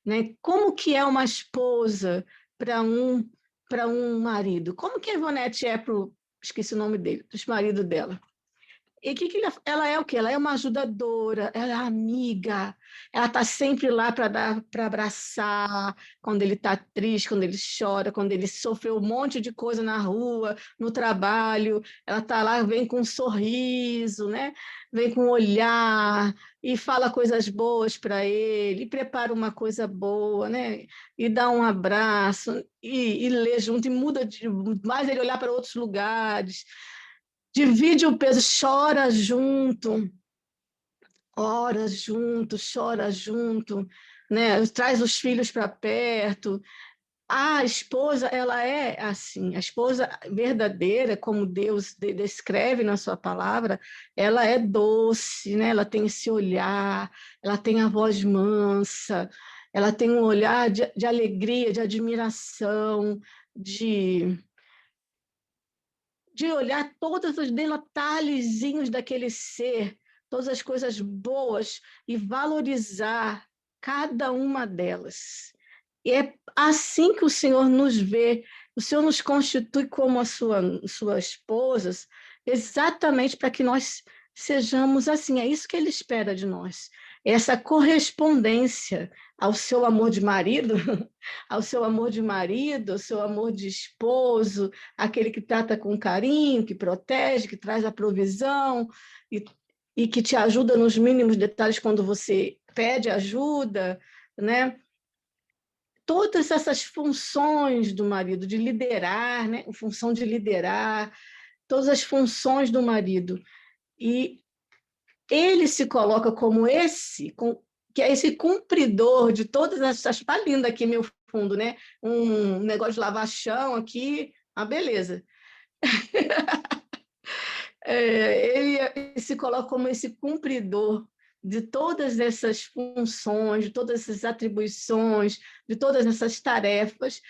S4: né? Como que é uma esposa para um marido? Como que a Ivonete é para esqueci o nome dele, para o marido dela? E ela é o quê? Ela é uma ajudadora, ela é amiga, ela está sempre lá para abraçar, quando ele está triste, quando ele chora, quando ele sofreu um monte de coisa na rua, no trabalho, ela está lá, vem com um sorriso, né? Vem com um olhar, e fala coisas boas para ele, e prepara uma coisa boa, né? E dá um abraço, e lê junto, e mais ele olhar para outros lugares. Divide o peso, chora junto, ora junto, chora junto, né? Traz os filhos para perto. A esposa, ela é assim, a esposa verdadeira, como Deus descreve na sua palavra, ela é doce, né? Ela tem esse olhar, ela tem a voz mansa, ela tem um olhar de alegria, de admiração, de olhar todos os detalhezinhos daquele ser, todas as coisas boas e valorizar cada uma delas. E é assim que o Senhor nos vê, o Senhor nos constitui como a sua esposa, exatamente para que nós sejamos assim. É isso que Ele espera de nós. Essa correspondência ao seu amor de marido, ao seu amor de marido, ao seu amor de esposo, aquele que trata com carinho, que protege, que traz a provisão e que te ajuda nos mínimos detalhes quando você pede ajuda, né? Todas essas funções do marido, de liderar, né? A função de liderar, todas as funções do marido. E ele se coloca como que é esse cumpridor de todas essas... Está lindo aqui meu fundo, né? Um negócio de lavar chão aqui, beleza. Ele se coloca como esse cumpridor de todas essas funções, de todas essas atribuições, de todas essas tarefas,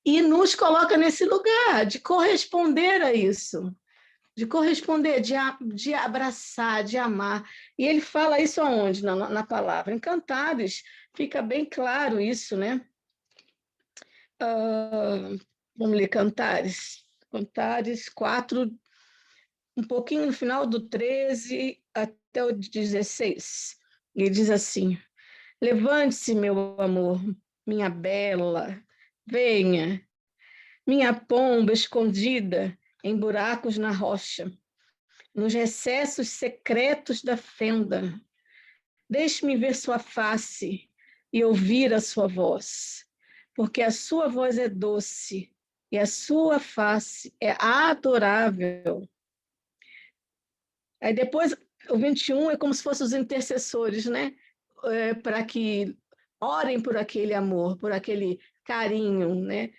S4: e nos coloca nesse lugar de corresponder a isso, de corresponder, de abraçar, de amar. E ele fala isso aonde? Na palavra. Em Cantares, fica bem claro isso, né? Vamos ler Cantares. Cantares 4, um pouquinho no final do 13 até o 16. Ele diz assim: levante-se, meu amor, minha bela, venha, minha pomba escondida em buracos na rocha, nos recessos secretos da fenda. Deixe-me ver sua face e ouvir a sua voz, porque a sua voz é doce e a sua face é adorável. Aí depois, o 21 é como se fossem os intercessores, né? Para que orem por aquele amor, por aquele carinho, né?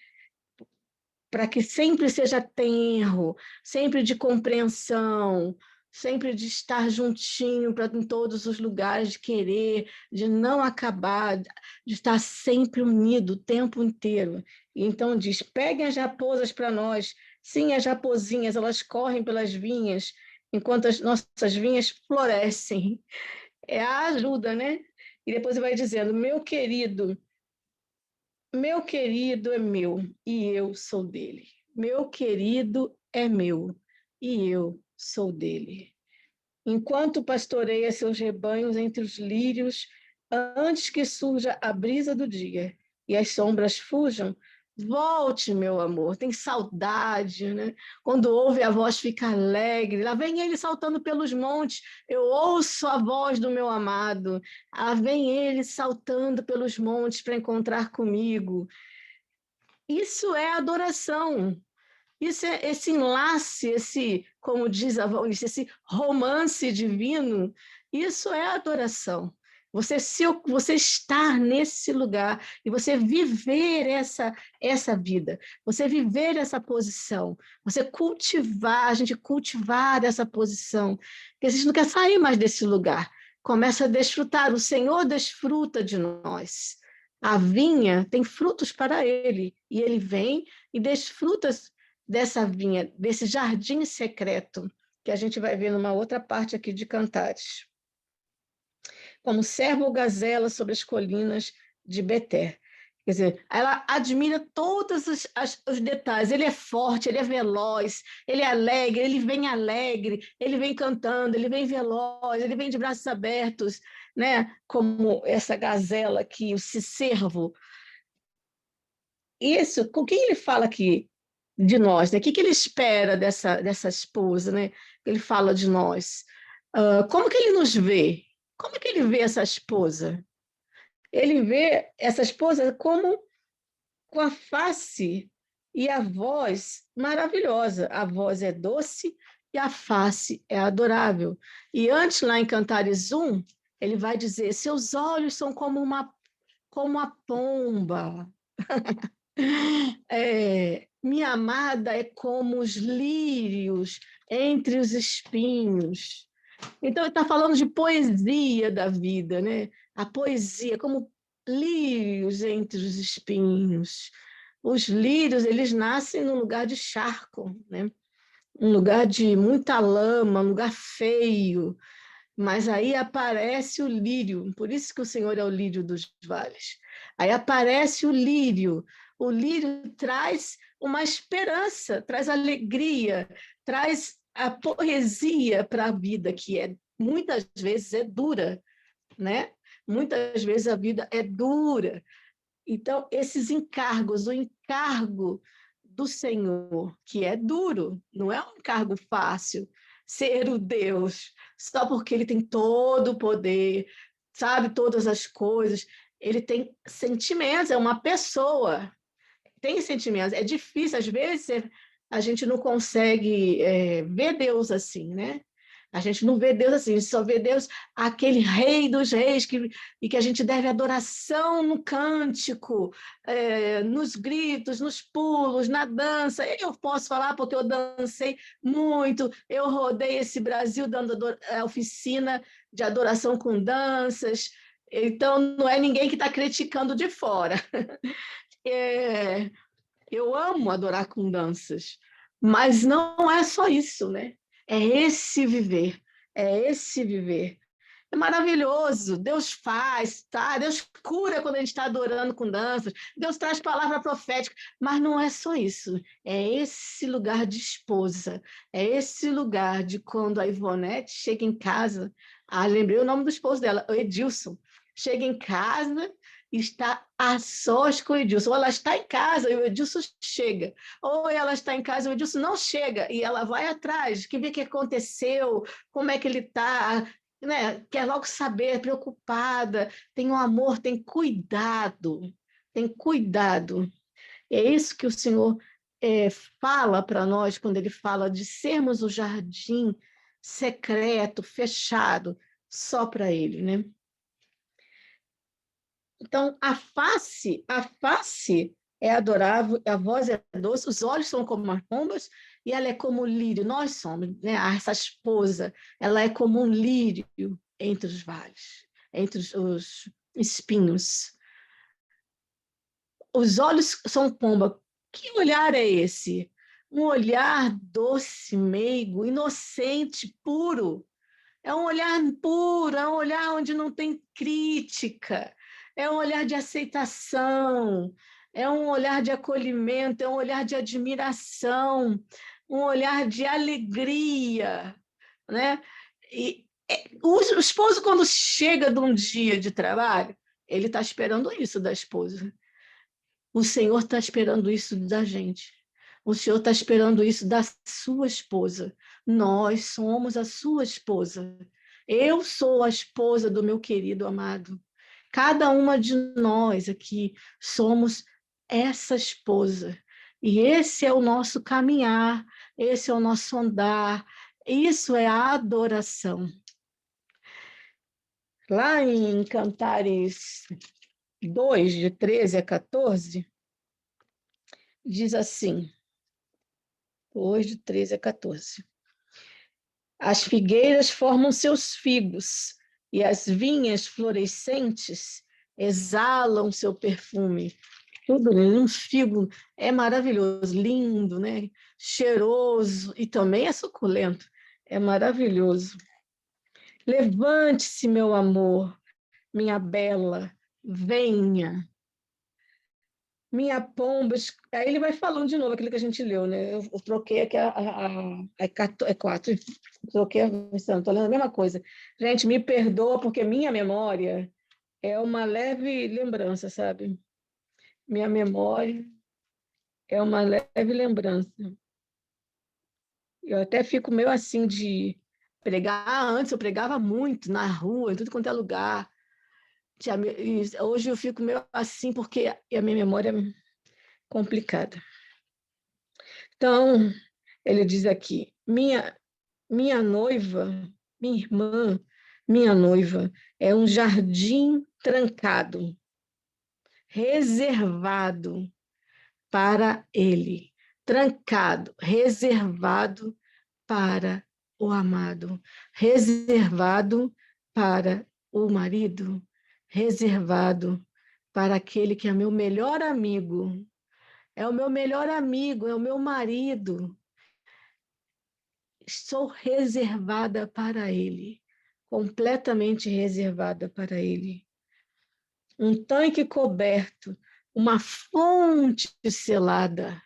S4: Para que sempre seja tenro, sempre de compreensão, sempre de estar juntinho em todos os lugares, de querer, de não acabar, de estar sempre unido o tempo inteiro. E então diz, peguem as raposas para nós. Sim, as raposinhas, elas correm pelas vinhas, enquanto as nossas vinhas florescem. É a ajuda, né? E depois ele vai dizendo, meu querido é meu e eu sou dele. Meu querido é meu e eu sou dele. Enquanto pastoreia seus rebanhos entre os lírios, antes que surja a brisa do dia e as sombras fujam, volte, meu amor, tem saudade, né? Quando ouve a voz fica alegre, lá vem ele saltando pelos montes, eu ouço a voz do meu amado, lá vem ele saltando pelos montes para encontrar comigo. Isso é adoração. Isso é esse enlace, como diz a voz, esse romance divino, isso é adoração. Você estar nesse lugar e você viver essa vida, você viver essa posição, você cultivar, a gente cultivar essa posição, porque a gente não quer sair mais desse lugar. Começa a desfrutar, o Senhor desfruta de nós. A vinha tem frutos para ele, e ele vem e desfruta dessa vinha, desse jardim secreto, que a gente vai ver numa outra parte aqui de Cantares. Como serva ou gazela sobre as colinas de Beté. Quer dizer, ela admira todos os detalhes. Ele é forte, ele é veloz, ele é alegre, ele vem cantando, ele vem veloz, ele vem de braços abertos, né? Como essa gazela aqui, o cicervo. Isso, com quem ele fala aqui? De nós, né? O que ele espera dessa esposa, né? Ele fala de nós. Como que ele nos vê? Como que ele vê essa esposa? Ele vê essa esposa como com a face e a voz maravilhosa. A voz é doce e a face é adorável. E antes, lá em Cantares 1, ele vai dizer, seus olhos são como a pomba. Minha amada é como os lírios entre os espinhos. Então, ele está falando de poesia da vida, né? A poesia, como lírios entre os espinhos. Os lírios, eles nascem num lugar de charco, né? Um lugar de muita lama, um lugar feio. Mas aí aparece o lírio, por isso que o Senhor é o lírio dos vales. Aí aparece o lírio traz uma esperança, traz alegria, traz a poesia para a vida, que muitas vezes é dura, né? Muitas vezes a vida é dura. Então, esses encargos, o encargo do Senhor, que é duro, não é um encargo fácil, ser o Deus, só porque ele tem todo o poder, sabe todas as coisas, ele tem sentimentos, é uma pessoa, tem sentimentos. É difícil, às vezes, a gente não consegue ver Deus assim, né? A gente não vê Deus assim, a gente só vê Deus aquele rei dos reis e que a gente deve adoração no cântico, nos gritos, nos pulos, na dança. Eu posso falar porque eu dancei muito, eu rodei esse Brasil dando oficina de adoração com danças, então não é ninguém que está criticando de fora. Eu amo adorar com danças, mas não é só isso, né? É esse viver, é esse viver. É maravilhoso, Deus faz, tá? Deus cura quando a gente está adorando com danças, Deus traz palavra profética, mas não é só isso, é esse lugar de esposa, é esse lugar de quando a Ivonete chega em casa, lembrei o nome do esposo dela, o Edilson, chega em casa e está a sós com o Edilson, ou ela está em casa e o Edilson chega, ou ela está em casa e o Edilson não chega, e ela vai atrás, que vê o que aconteceu, como é que ele está, né? Quer logo saber, preocupada, tem um amor, tem cuidado, tem cuidado. É isso que o Senhor fala para nós quando ele fala de sermos o jardim secreto, fechado, só para ele, né? Então, a face é adorável, a voz é doce, os olhos são como as pombas e ela é como o lírio. Nós somos, né? Essa esposa, ela é como um lírio entre os vales, entre os espinhos. os olhos são pomba. Que olhar é esse? Um olhar doce, meigo, inocente, puro. É um olhar puro, é um olhar onde não tem crítica, é um olhar de aceitação, é um olhar de acolhimento, é um olhar de admiração, um olhar de alegria, né? O esposo, quando chega de um dia de trabalho, ele está esperando isso da esposa. O Senhor está esperando isso da gente. O Senhor está esperando isso da sua esposa. Nós somos a sua esposa. Eu sou a esposa do meu querido amado. Cada uma de nós aqui somos essa esposa. E esse é o nosso caminhar, esse é o nosso andar, isso é a adoração. Lá em Cantares 2, de 13 a 14, diz assim, 2, de 13 a 14. As figueiras formam seus figos, e as vinhas florescentes exalam seu perfume. Tudo lindo, um figo é maravilhoso, lindo, né? Cheiroso e também é suculento. É maravilhoso. Levante-se, meu amor, minha bela, venha. Minha pomba. Aí ele vai falando de novo aquilo que a gente leu, né? Eu troquei aqui é 4. Troquei a versão, estou lendo a mesma coisa. Gente, me perdoa, porque minha memória é uma leve lembrança, sabe? Minha memória é uma leve lembrança. Eu até fico meio assim de pregar. Antes eu pregava muito na rua, em tudo quanto é lugar. Hoje eu fico meio assim porque a minha memória é complicada. Então, ele diz aqui, minha noiva, minha irmã, minha noiva é um jardim trancado, reservado para ele. Trancado, reservado para o amado, reservado para o marido, reservado para aquele que é meu melhor amigo. É o meu melhor amigo, é o meu marido. Estou reservada para ele, completamente reservada para ele. Um tanque coberto, uma fonte selada,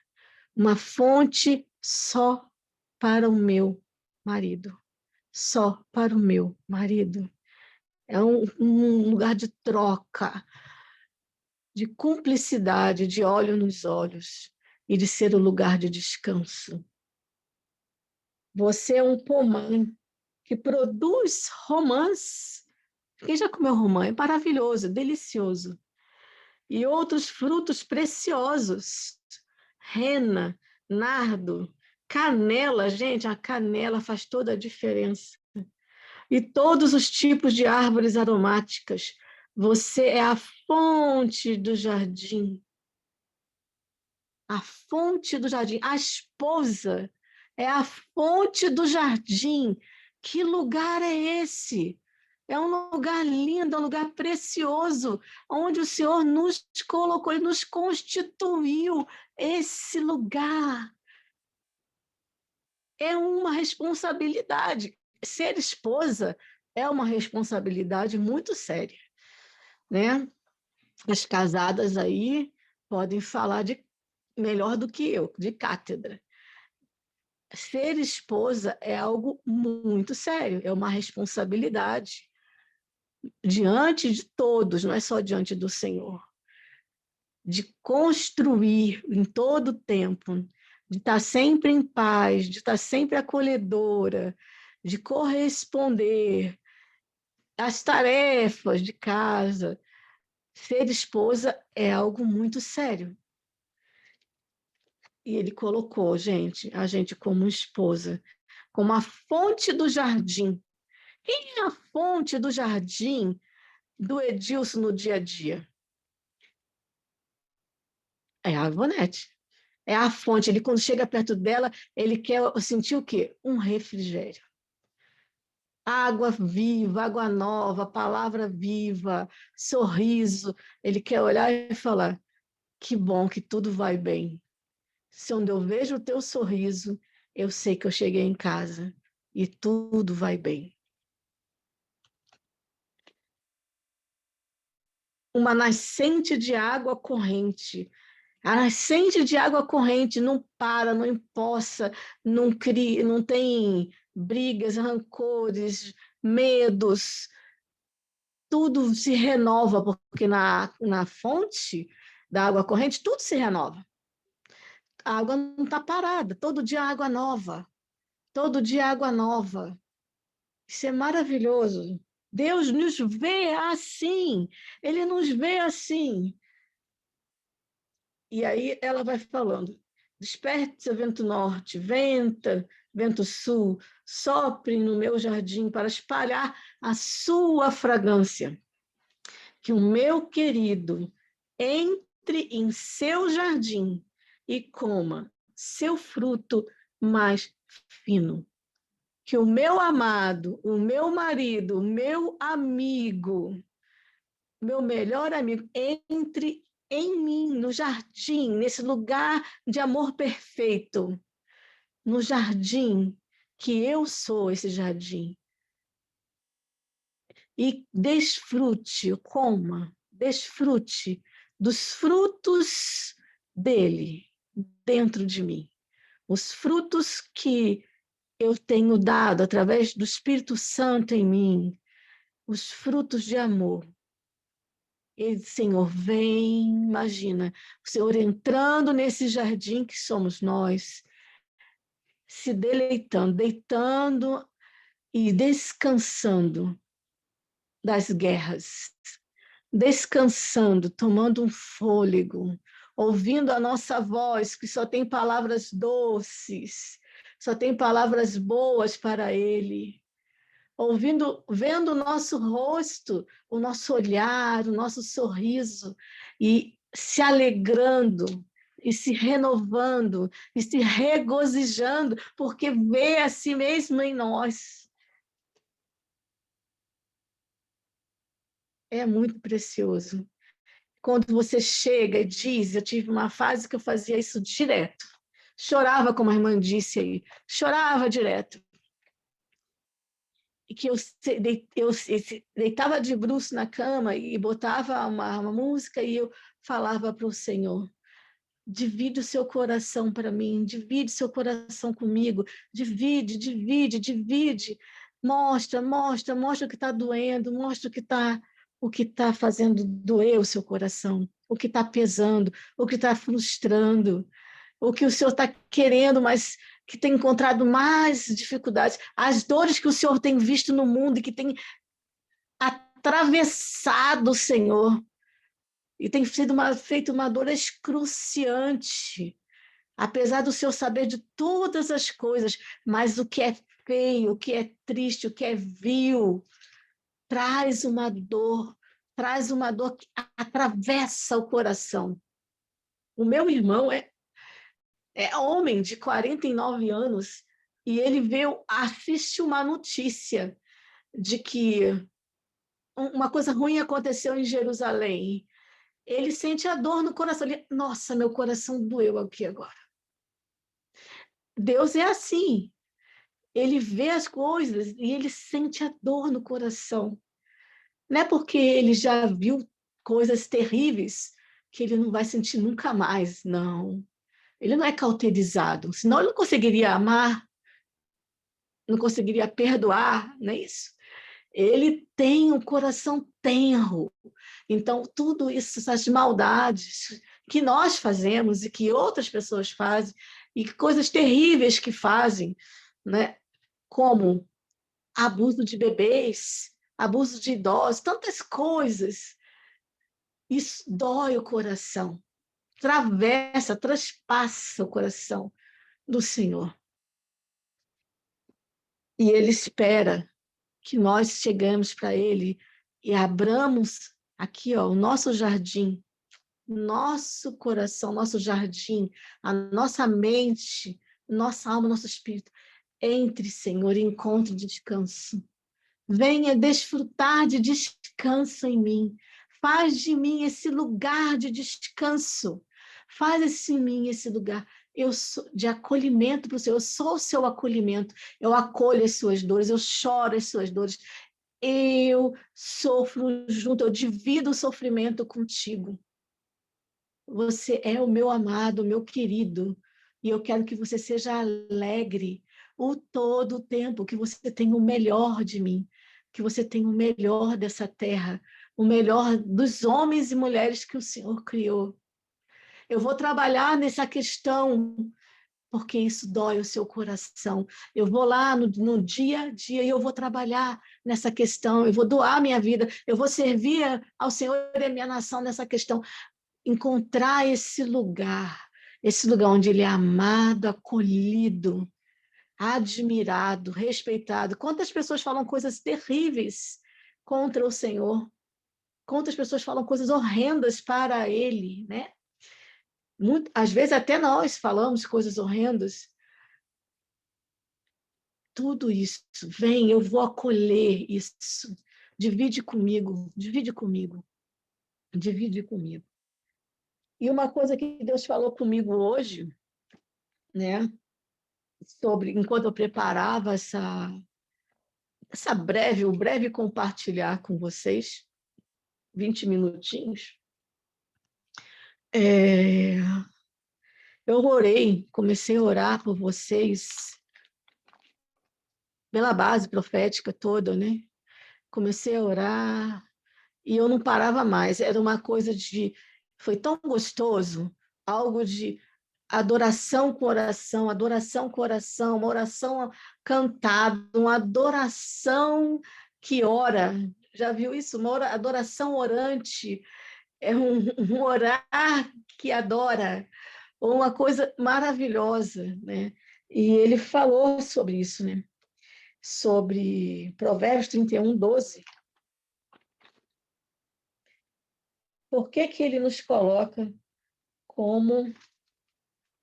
S4: uma fonte só para o meu marido, só para o meu marido. É um lugar de troca, de cumplicidade, de olho nos olhos e de ser o lugar de descanso. Você é um pomã que produz romãs. Quem já comeu romã? É maravilhoso, delicioso. E outros frutos preciosos. Rena, nardo, canela. Gente, a canela faz toda a diferença. E todos os tipos de árvores aromáticas. Você é a fonte do jardim. A fonte do jardim. A esposa é a fonte do jardim. Que lugar é esse? É um lugar lindo, é um lugar precioso, onde o Senhor nos colocou e nos constituiu esse lugar. É uma responsabilidade. Ser esposa é uma responsabilidade muito séria, né? As casadas aí podem falar melhor do que eu, de cátedra. Ser esposa é algo muito sério, é uma responsabilidade diante de todos, não é só diante do Senhor, de construir em todo o tempo, de estar sempre em paz, de estar sempre acolhedora, de corresponder às tarefas de casa. Ser esposa é algo muito sério. E ele colocou, a gente como esposa, como a fonte do jardim. Quem é a fonte do jardim do Edilson no dia a dia? É a Ivonete. É a fonte. Ele, quando chega perto dela, ele quer sentir o quê? Um refrigério. Água viva, água nova, palavra viva, sorriso. Ele quer olhar e falar, que bom que tudo vai bem. Se onde eu vejo o teu sorriso, eu sei que eu cheguei em casa e tudo vai bem. Uma nascente de água corrente. A nascente de água corrente não para, não empoça, não cria, não tem brigas, rancores, medos. Tudo se renova, porque na fonte da água corrente, tudo se renova. A água não está parada, todo dia água nova. Todo dia água nova. Isso é maravilhoso. Deus nos vê assim. Ele nos vê assim. E aí ela vai falando: desperte-se, vento norte, vento sul, sopre no meu jardim para espalhar a sua fragrância. Que o meu querido entre em seu jardim e coma seu fruto mais fino. Que o meu amado, o meu marido, o meu amigo, meu melhor amigo, entre em mim, no jardim, nesse lugar de amor perfeito, no jardim, que eu sou esse jardim. E desfrute, coma, desfrute dos frutos dele dentro de mim. Os frutos que eu tenho dado através do Espírito Santo em mim, os frutos de amor. E, Senhor, vem, imagina, o Senhor entrando nesse jardim que somos nós, se deleitando, deitando e descansando das guerras, descansando, tomando um fôlego, ouvindo a nossa voz, que só tem palavras doces, só tem palavras boas para Ele. Ouvindo, vendo o nosso rosto, o nosso olhar, o nosso sorriso, e se alegrando, e se renovando, e se regozijando, porque vê a si mesmo em nós. É muito precioso. Quando você chega e diz, eu tive uma fase que eu fazia isso direto. Chorava, como a irmã disse aí, chorava direto. E que eu deitava de bruços na cama e botava uma música e eu falava para o Senhor: divide o seu coração para mim, divide seu coração comigo, divide, divide, divide, mostra o que está doendo, mostra o que tá fazendo doer o seu coração, o que está pesando, o que está frustrando, o que o Senhor está querendo, mas que tem encontrado mais dificuldades, as dores que o Senhor tem visto no mundo e que tem atravessado o Senhor, e tem sido feito uma dor excruciante, apesar do Senhor saber de todas as coisas, mas o que é feio, o que é triste, o que é vil, traz uma dor que atravessa o coração. O meu irmão é homem de 49 anos e ele assiste uma notícia de que uma coisa ruim aconteceu em Jerusalém. Ele sente a dor no coração. Nossa, meu coração doeu aqui agora. Deus é assim. Ele vê as coisas e ele sente a dor no coração. Não é porque ele já viu coisas terríveis que ele não vai sentir nunca mais, não. Ele não é cauterizado, senão ele não conseguiria amar, não conseguiria perdoar, não é isso? Ele tem um coração tenro. Então, tudo isso, essas maldades que nós fazemos e que outras pessoas fazem, e coisas terríveis que fazem, né? Como abuso de bebês, abuso de idosos, tantas coisas. Isso dói o coração, traspassa o coração do Senhor. E Ele espera que nós chegamos para Ele e abramos aqui, ó, o nosso jardim, nosso coração, nosso jardim, a nossa mente, nossa alma, nosso espírito. Entre, Senhor, e encontre descanso. Venha desfrutar de descanso em mim. Faz de mim esse lugar de descanso. Faz em mim esse lugar eu sou de acolhimento para o Senhor. Eu sou o seu acolhimento. Eu acolho as suas dores, eu choro as suas dores. Eu sofro junto, eu divido o sofrimento contigo. Você é o meu amado, o meu querido, e eu quero que você seja alegre todo o tempo, que você tenha o melhor de mim, que você tenha o melhor dessa terra, o melhor dos homens e mulheres que o Senhor criou. Eu vou trabalhar nessa questão, porque isso dói o seu coração. Eu vou lá no dia a dia e eu vou trabalhar nessa questão, eu vou doar minha vida, eu vou servir ao Senhor e à minha nação nessa questão. Encontrar esse lugar onde ele é amado, acolhido, admirado, respeitado. Quantas pessoas falam coisas terríveis contra o Senhor? Quantas pessoas falam coisas horrendas para ele, né? Às vezes até nós falamos coisas horrendas. Tudo isso, vem, eu vou acolher isso. Divide comigo, divide comigo, divide comigo. E uma coisa que Deus falou comigo hoje, né, enquanto eu preparava o breve compartilhar com vocês, 20 minutinhos, eu orei, comecei a orar por vocês, pela base profética toda, né? Comecei a orar e eu não parava mais. Era uma coisa foi tão gostoso, algo de adoração com oração, uma oração cantada, uma adoração que ora. Já viu isso? Uma adoração orante, é um orar que adora, uma coisa maravilhosa, né? E ele falou sobre isso, né? Sobre Provérbios 31, 12. Por que que ele nos coloca como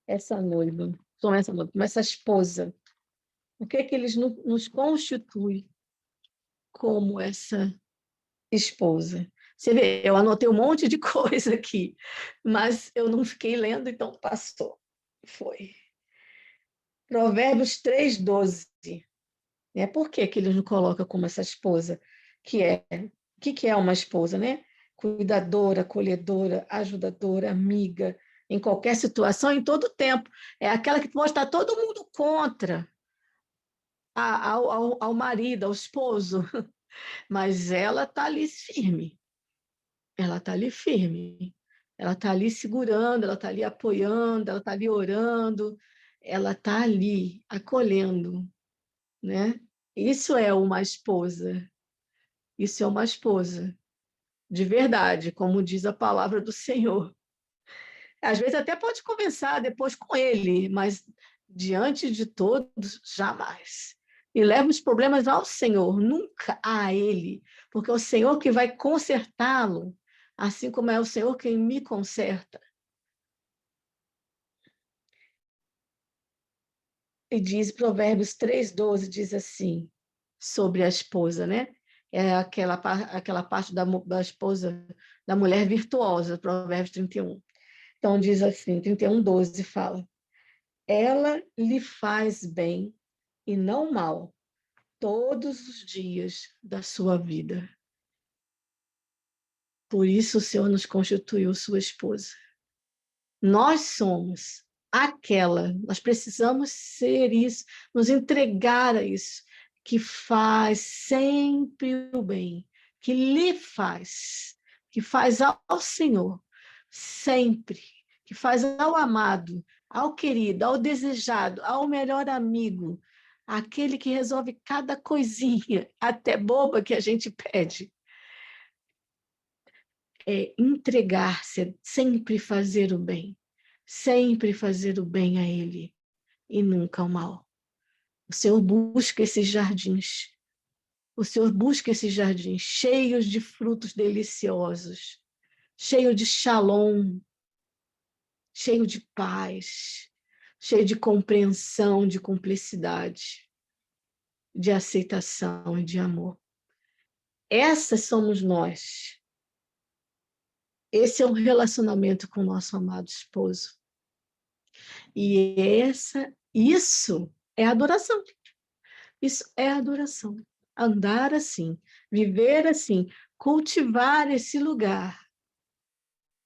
S4: essa noiva, como essa esposa? Por que que ele nos constitui como essa esposa? Você vê, eu anotei um monte de coisa aqui, mas eu não fiquei lendo, então passou. Foi. Provérbios 3, 12. Por que que ele nos coloca como essa esposa? O que é uma esposa, né? Cuidadora, acolhedora, ajudadora, amiga, em qualquer situação, em todo tempo. É aquela que pode estar todo mundo contra ao marido, ao esposo, mas ela está ali firme. Ela está ali firme. Ela está ali segurando, ela está ali apoiando, ela está ali orando, ela está ali acolhendo, né? Isso é uma esposa. Isso é uma esposa de verdade, como diz a palavra do Senhor. Às vezes até pode conversar depois com ele, mas diante de todos, jamais. E leva os problemas ao Senhor, nunca a ele, porque é o Senhor que vai consertá-lo, assim como é o Senhor quem me conserta. E diz, Provérbios 3,12, diz assim, sobre a esposa, né? É aquela parte da esposa, da mulher virtuosa, Provérbios 31. Então, diz assim, 31:12 fala, ela lhe faz bem e não mal todos os dias da sua vida. Por isso o Senhor nos constituiu sua esposa. Nós somos nós precisamos ser isso, nos entregar a isso, que faz sempre o bem, que lhe faz, que faz ao Senhor, sempre, que faz ao amado, ao querido, ao desejado, ao melhor amigo, aquele que resolve cada coisinha, até boba que a gente pede. É entregar-se, sempre fazer o bem a Ele e nunca o mal. O Senhor busca esses jardins, cheios de frutos deliciosos, cheio de shalom, cheio de paz, cheio de compreensão, de cumplicidade, de aceitação e de amor. Essas somos nós. Esse é um relacionamento com o nosso amado esposo. E isso é adoração. Isso é adoração. Andar assim, viver assim, cultivar esse lugar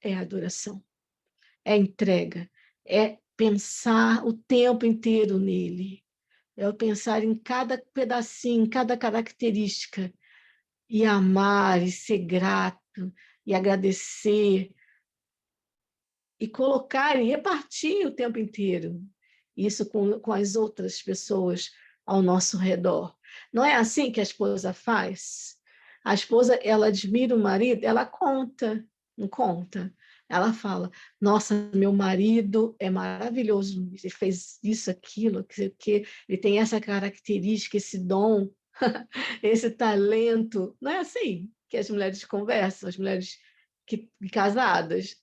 S4: é adoração. É entrega, é pensar o tempo inteiro nele. É o pensar em cada pedacinho, em cada característica, e amar, e ser grato, e agradecer, e colocar e repartir o tempo inteiro isso com as outras pessoas ao nosso redor. Não é assim que a esposa faz? A esposa, ela admira o marido, ela conta, não conta? Ela fala, nossa, meu marido é maravilhoso, ele fez isso, aquilo, que ele tem essa característica, esse dom, esse talento. Não é assim que as mulheres conversam, as mulheres casadas.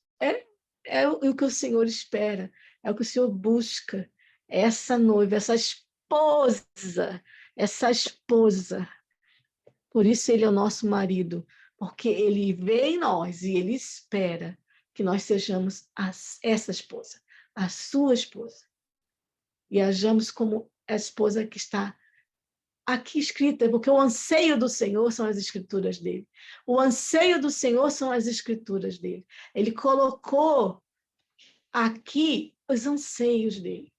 S4: É o que o Senhor espera, é o que o Senhor busca. Essa noiva, essa esposa. Por isso ele é o nosso marido, porque ele vê em nós e ele espera que nós sejamos essa esposa, a sua esposa. E hajamos como a esposa que está aqui escrita, porque o anseio do Senhor são as escrituras dele. O anseio do Senhor são as escrituras dele. Ele colocou aqui os anseios dele,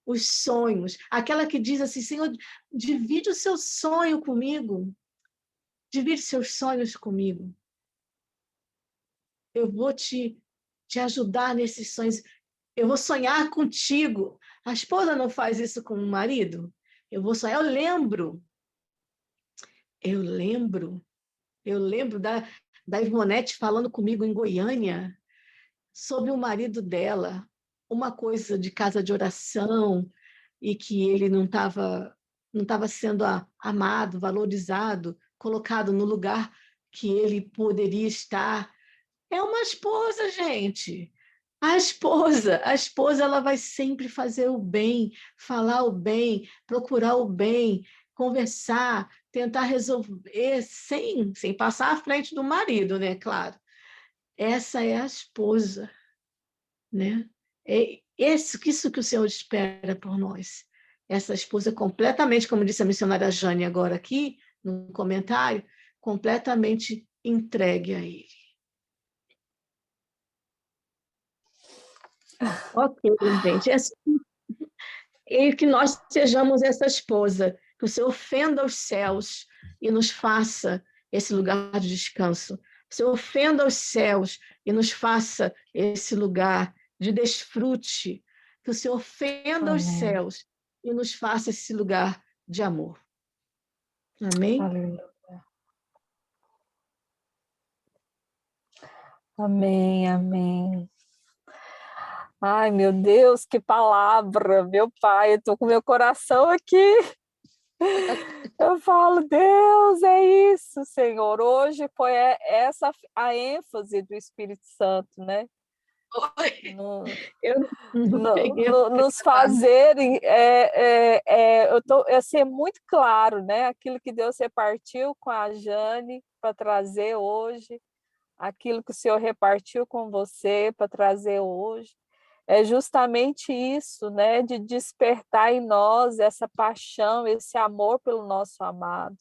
S4: os sonhos. Aquela que diz assim, Senhor, divide o seu sonho comigo. Divide seus sonhos comigo. Eu vou te ajudar nesses sonhos. Eu vou sonhar contigo. A esposa não faz isso com o marido? Eu vou sonhar. Eu lembro da Ivonete falando comigo em Goiânia sobre o marido dela, uma coisa de casa de oração, e que ele não estava sendo amado, valorizado, colocado no lugar que ele poderia estar. É uma esposa, gente. A esposa, ela vai sempre fazer o bem, falar o bem, procurar o bem, conversar, tentar resolver sem passar à frente do marido, né? Claro. Essa é a esposa, né? É isso que o Senhor espera por nós. Essa esposa completamente, como disse a missionária Jane agora aqui, no comentário, completamente entregue a Ele. Ok, gente. E que nós sejamos essa esposa, que o Senhor fenda os céus e nos faça esse lugar de descanso. O Senhor fenda os céus e nos faça esse lugar de desfrute. Que o Senhor fenda os céus e nos faça esse lugar de amor. Amém?
S2: Aleluia. Amém, amém. Ai, meu Deus, que palavra, meu Pai, eu estou com meu coração aqui. Eu falo, Deus, é isso, Senhor. Hoje foi essa a ênfase do Espírito Santo, né?
S4: Eu não peguei.
S2: Nos fazerem, assim, é muito claro, né? Aquilo que Deus repartiu com a Jane para trazer hoje, aquilo que o Senhor repartiu com você para trazer hoje. É justamente isso, né, de despertar em nós essa paixão, esse amor pelo nosso amado,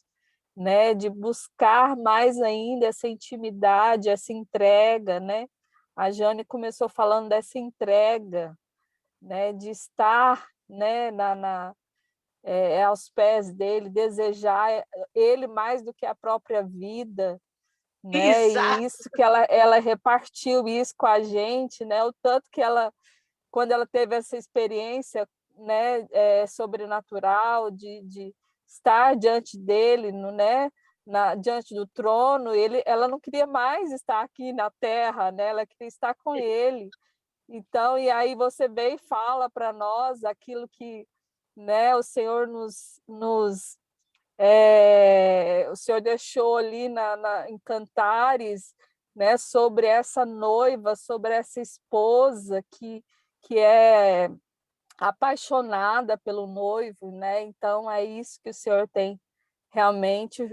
S2: né, de buscar mais ainda essa intimidade, essa entrega, né? A Jane começou falando dessa entrega, né, de estar, né, aos pés dele, desejar ele mais do que a própria vida, né?
S4: Exato.
S2: E isso que ela repartiu isso com a gente, né? O tanto que ela, quando ela teve essa experiência, né, sobrenatural de estar diante dele, né, diante do trono, ela não queria mais estar aqui na terra, né, ela queria estar com ele. Então, e aí você vem e fala para nós aquilo que, né, o Senhor o Senhor deixou ali em Cantares, né, sobre essa noiva, sobre essa esposa que é apaixonada pelo noivo, né? Então é isso que o Senhor tem realmente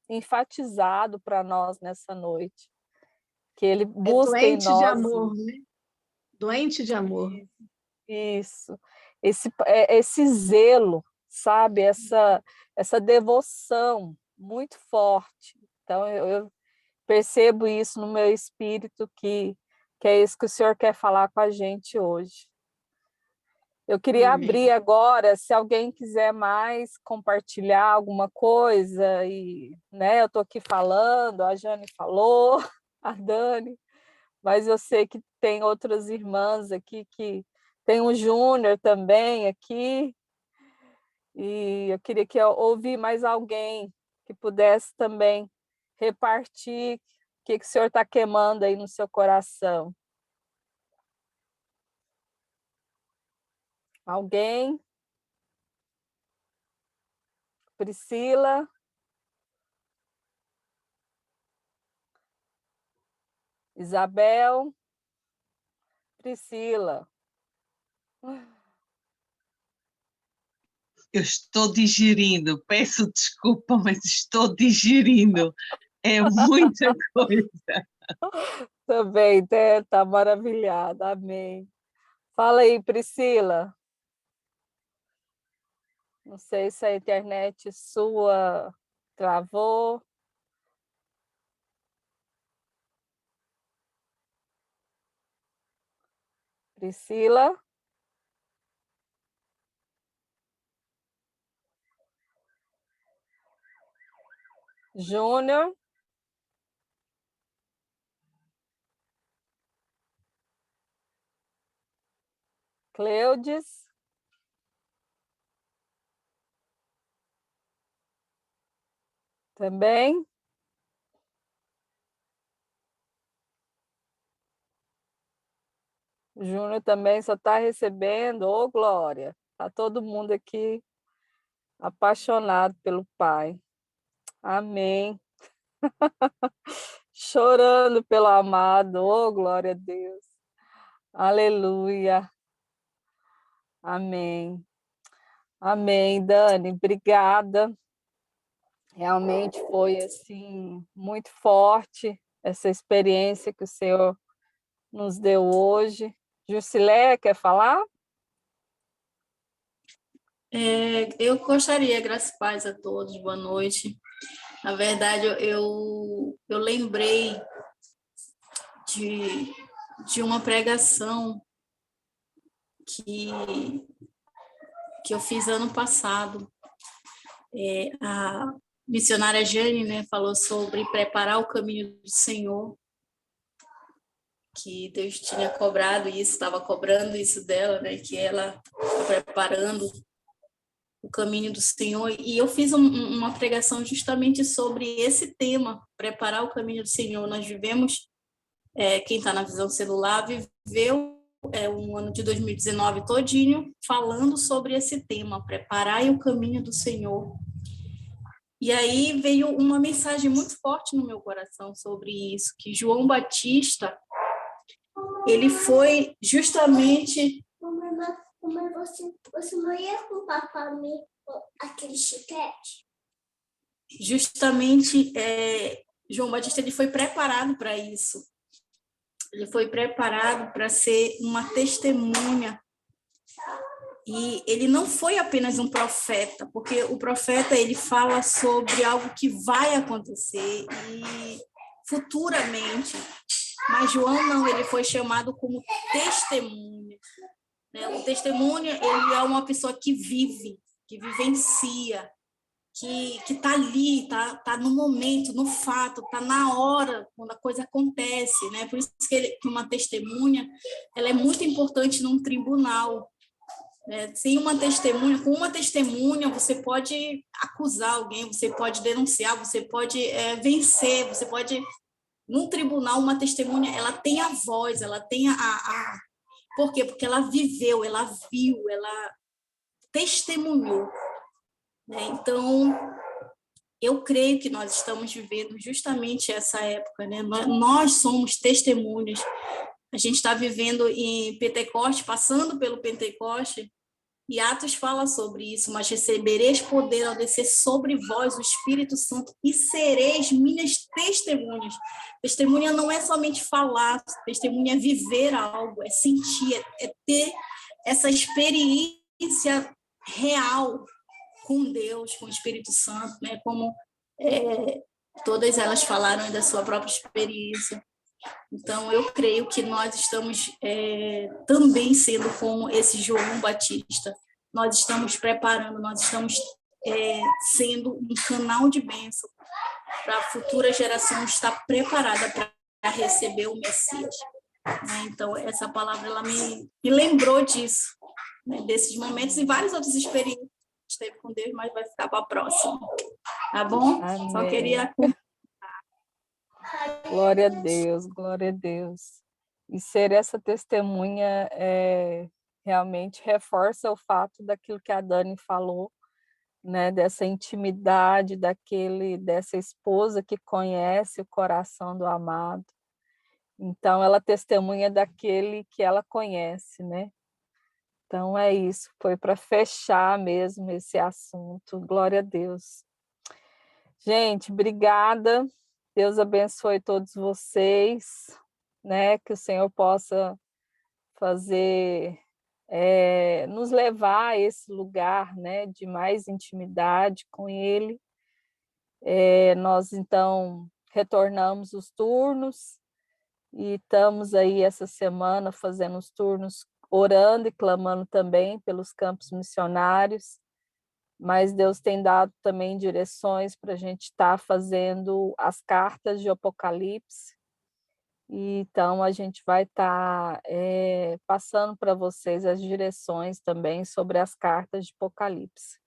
S2: enfatizado para nós nessa noite. que Ele
S4: É
S2: busca em
S4: doente de
S2: nós
S4: amor, né? Doente de amor.
S2: isso, esse zelo, sabe? Essa devoção muito forte. Então, eu percebo isso no meu espírito, que é isso que o Senhor quer falar com a gente hoje. Eu queria
S4: Amém.
S2: abrir agora, se alguém quiser mais compartilhar alguma coisa, e, né, eu estou aqui falando, a Jane falou, a Dani, mas eu sei que tem outras irmãs aqui, que tem o Júnior também aqui, e eu queria que eu ouvir mais alguém que pudesse também repartir o que o Senhor está queimando aí no seu coração. Alguém? Priscila? Isabel? Priscila?
S3: Eu estou digerindo, peço desculpa, mas estou digerindo. É muita coisa.
S2: Também, tá maravilhada, amém. Fala aí, Priscila. Não sei se a internet sua travou. Priscila? Júnior? Cleudes? Também? Júnior também só está recebendo, ô Glória. Está todo mundo aqui apaixonado pelo Pai. Amém. Chorando pelo amado, ô glória a Deus. Aleluia. Amém. Amém, Dani, obrigada. Realmente foi assim muito forte essa experiência que o Senhor nos deu hoje. Jusilé, quer falar?
S5: Eu gostaria, graças e paz a todos, boa noite. Na verdade, eu lembrei de uma pregação que eu fiz ano passado. A missionária Jane, né, falou sobre preparar o caminho do Senhor, que Deus tinha cobrado isso, estava cobrando isso dela, né, que ela está preparando o caminho do Senhor, e eu fiz uma pregação justamente sobre esse tema, preparar o caminho do Senhor. Nós vivemos, quem está na visão celular, viveu um ano de 2019 todinho falando sobre esse tema, preparar o caminho do Senhor. E aí veio uma mensagem muito forte no meu coração sobre isso, que João Batista, ele foi justamente...
S6: Mas você não ia comprar para mim aquele chiclete?
S5: Justamente, João Batista, ele foi preparado para isso. Ele foi preparado para ser uma testemunha. E ele não foi apenas um profeta, porque o profeta, ele fala sobre algo que vai acontecer e futuramente. Mas João não, ele foi chamado como testemunha. O testemunha, ele é uma pessoa que vive, que vivencia, que está ali, tá no momento, no fato, está na hora, quando a coisa acontece, né? Por isso que uma testemunha, ela é muito importante num tribunal. Sem uma testemunha, com uma testemunha, você pode acusar alguém, você pode denunciar, você pode vencer, você pode... Num tribunal, uma testemunha, ela tem a voz, ela tem Por quê? Porque ela viveu, ela viu, ela testemunhou. Então, eu creio que nós estamos vivendo justamente essa época, né? Nós somos testemunhas. A gente está vivendo em Pentecoste, passando pelo Pentecoste, E Atos fala sobre isso, mas recebereis poder ao descer sobre vós o Espírito Santo e sereis minhas testemunhas. Testemunha não é somente falar, testemunha é viver algo, é sentir, é ter essa experiência real com Deus, com o Espírito Santo, né? Como todas elas falaram da sua própria experiência. Então, eu creio que nós estamos também sendo como esse João Batista. Nós estamos preparando, nós estamos sendo um canal de bênção para a futura geração estar preparada para receber o Messias. Então, essa palavra ela me lembrou disso, né, desses momentos e várias outras experiências que teve com Deus, mas vai ficar para a próxima. Tá bom?
S2: Amém.
S5: Só queria...
S2: Glória a Deus, glória a Deus. E ser essa testemunha realmente reforça o fato daquilo que a Dani falou, né, dessa intimidade, dessa esposa que conhece o coração do amado. Então, ela testemunha daquele que ela conhece, né? Então, é isso, foi para fechar mesmo esse assunto. Glória a Deus. Gente, obrigada. Deus abençoe todos vocês, né? Que o Senhor possa fazer, nos levar a esse lugar, né, de mais intimidade com Ele. Nós, então, retornamos os turnos e estamos aí essa semana fazendo os turnos, orando e clamando também pelos campos missionários, mas Deus tem dado também direções para a gente estar fazendo as cartas de Apocalipse, e então a gente vai estar passando para vocês as direções também sobre as cartas de Apocalipse.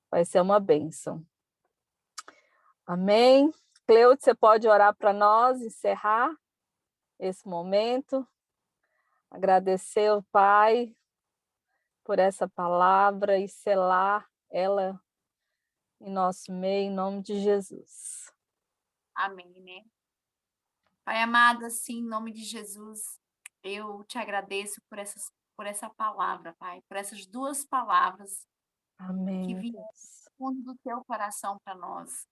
S2: Vai ser uma bênção. Amém? Cleude, você pode orar para nós, encerrar esse momento? Agradecer ao Pai por essa palavra e selar ela em nosso meio, em nome de Jesus.
S7: Amém, né? Pai amado, assim, em nome de Jesus, eu te agradeço por essa palavra, Pai, por essas duas palavras
S2: Amém.
S7: que vieram do fundo do teu coração para nós.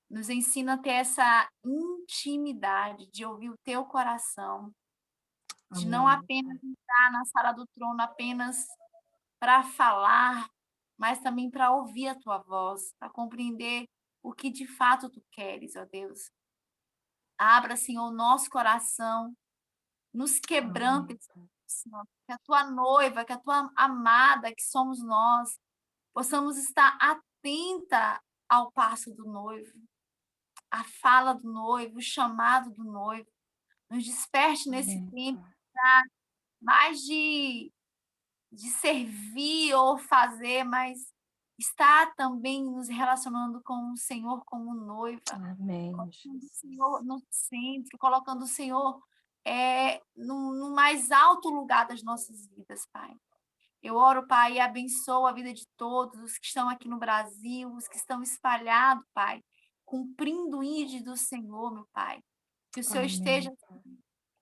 S7: Nos ensina a ter essa intimidade de ouvir o teu coração, de não apenas entrar na sala do trono apenas para falar, mas também para ouvir a tua voz, para compreender o que de fato tu queres, ó Deus. Abra, Senhor, o nosso coração, nos quebranta, Senhor, que a tua noiva, que a tua amada, que somos nós, possamos estar atenta ao passo do noivo, a fala do noivo, o chamado do noivo. Nos desperte nesse tempo para mais de servir ou fazer, mas estar também nos relacionando com o Senhor como noiva.
S2: Amém.
S7: Colocando o Senhor no centro, colocando o Senhor no mais alto lugar das nossas vidas, Pai. Eu oro, Pai, e abençoo a vida de todos os que estão aqui no Brasil, os que estão espalhados, Pai, cumprindo o ID do Senhor, meu Pai. Que o Senhor esteja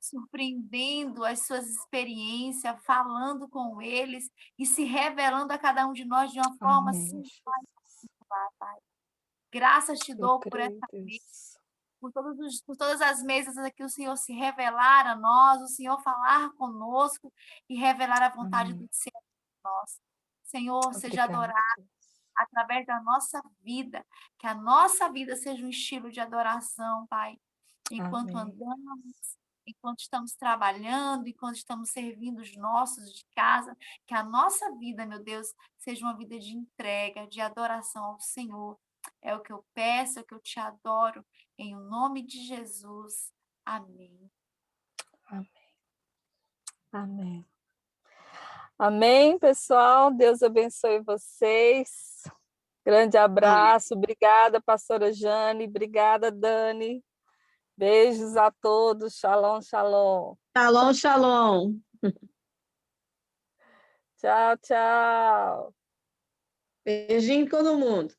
S7: surpreendendo as suas experiências, falando com eles e se revelando a cada um de nós de uma forma singular, Pai. Graças te dou por essa mesa, por todas as mesas que o Senhor se revelar a nós, o Senhor falar conosco e revelar a vontade do Senhor em nós. Senhor, seja adorado através da nossa vida, que a nossa vida seja um estilo de adoração, Pai, enquanto andamos, enquanto estamos trabalhando, enquanto estamos servindo os nossos de casa, que a nossa vida, meu Deus, seja uma vida de entrega, de adoração ao Senhor. É o que eu peço, é o que eu te adoro, em nome de Jesus. Amém.
S2: Amém. Amém. Amém, pessoal. Deus abençoe vocês. Grande abraço. Obrigada, pastora Jane. Obrigada, Dani. Beijos a todos. Shalom, shalom.
S4: Shalom, shalom.
S2: Tchau, tchau.
S4: Beijinho em todo mundo.